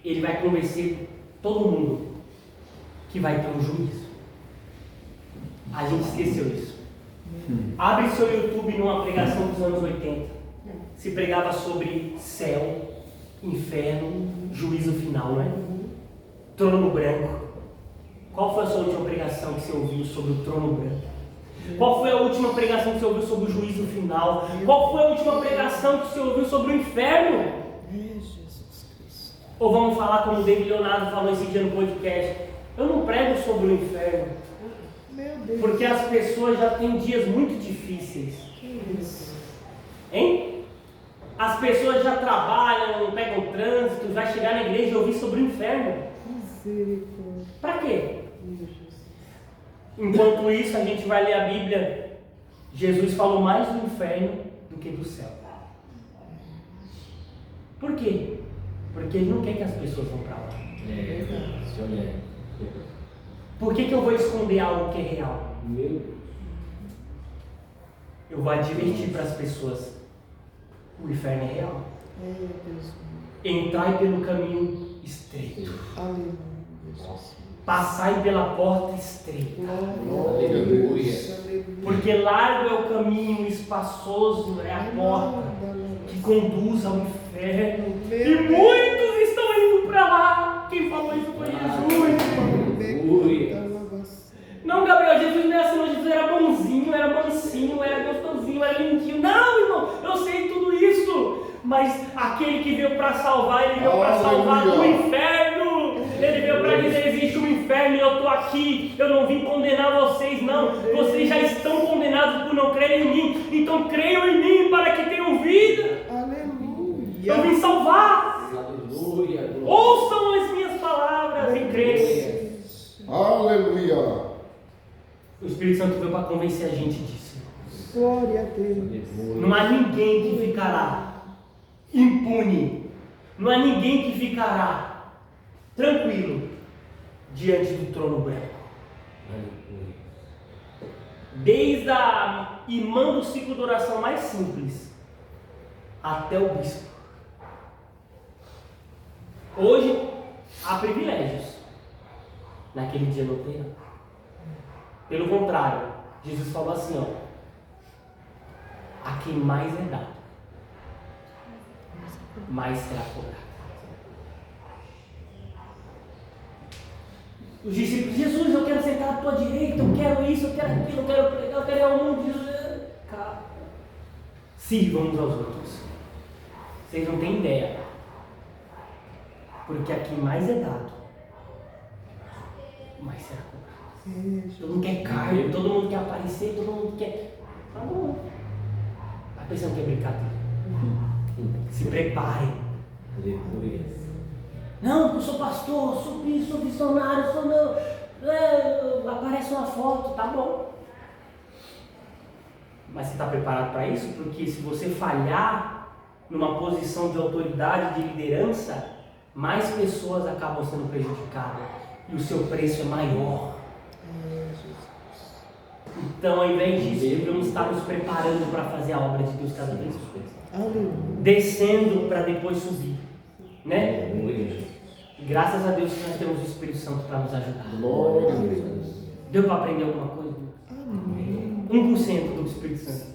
Ele vai convencer todo mundo que vai ter um juízo. A gente esqueceu isso. Abre seu YouTube numa pregação dos anos 80. Se pregava sobre céu, inferno, juízo final, não é? Trono branco. Qual foi a sua última pregação que você ouviu sobre o trono branco? Qual foi a última pregação que você ouviu sobre o juízo final? Qual foi a última pregação que você ouviu sobre o inferno? Ou vamos falar como o David Leonardo falou esse dia no podcast? Eu não prego sobre o inferno. Porque as pessoas já têm dias muito difíceis. Hein? As pessoas já trabalham, pegam trânsito, vai chegar na igreja e ouvir sobre o inferno. Para quê? Enquanto isso, a gente vai ler a Bíblia. Jesus falou mais do inferno do que do céu. Por quê? Porque ele não quer que as pessoas vão para lá. Por que eu vou esconder algo que é real? Eu vou advertir para as pessoas: o inferno é real. Entrai pelo caminho estreito. Passai pela porta estreita. Porque largo é o caminho, espaçoso é a porta que conduz ao inferno. E muitos estão indo para lá. Quem falou isso foi Jesus. Não, Gabriel, Jesus não é assim, Jesus era bonzinho, era mansinho, era gostosinho, era lindinho. Não, irmão, eu sei tudo isso. Mas aquele que veio para salvar, ele veio para salvar do inferno. Ele veio para dizer: existe um inferno e eu estou aqui. Eu não vim condenar vocês, não. Vocês já estão condenados por não crerem em mim. Então creiam em mim para que tenham vida. Aleluia. Eu vim salvar. Aleluia. Ouçam as minhas palavras e creiam. Aleluia. O Espírito Santo veio para convencer a gente disso. Glória a Deus. Não há ninguém que ficará impune. Não há ninguém que ficará tranquilo diante do trono branco. Desde a irmã do ciclo de oração mais simples até o bispo. Hoje há privilégios. Naquele dia não tem. Pelo contrário, Jesus falou assim, ó: a quem mais é dado, mais será cobrado. Os discípulos: Jesus, eu quero sentar à tua direita, eu quero isso, eu quero aquilo, eu quero pregar, eu quero ir ao mundo. Jesus, calma. Sirvam uns aos outros. Vocês não têm ideia. Porque a quem mais é dado, mais será cobrado. Todo mundo quer cargo, todo mundo quer aparecer, todo mundo quer. Tá bom. A pessoa quer brincadeira. Se preparem. Aleluia. Não, eu sou pastor, eu sou isso, sou missionário, sou meu. Aparece uma foto, tá bom. Mas você está preparado para isso? Porque se você falhar numa posição de autoridade, de liderança, mais pessoas acabam sendo prejudicadas e o seu preço é maior. Então, ao invés disso, devemos estar nos preparando para fazer a obra de Deus cada vez mais. Descendo para depois subir, né? E graças a Deus que nós temos o Espírito Santo para nos ajudar. Glória a Deus. Deu para aprender alguma coisa? 1% do Espírito Santo.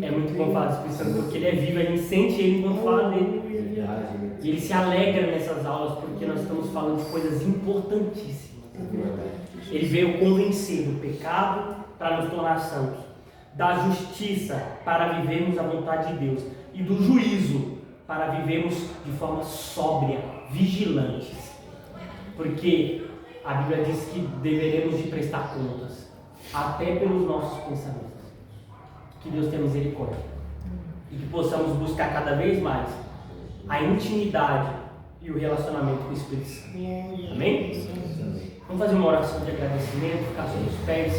É muito bom falar do Espírito Santo, porque ele é vivo, a gente sente ele quando fala dele. E ele se alegra nessas aulas, porque nós estamos falando de coisas importantíssimas. Ele veio convencer do pecado para nos tornar santos, da justiça para vivermos a vontade de Deus e do juízo para vivermos de forma sóbria, vigilantes. Porque a Bíblia diz que deveremos de prestar contas, até pelos nossos pensamentos. Que Deus tenha misericórdia e que possamos buscar cada vez mais a intimidade e o relacionamento com o Espírito Santo. Amém? Vamos fazer uma oração de agradecimento, ficar sobre os pés.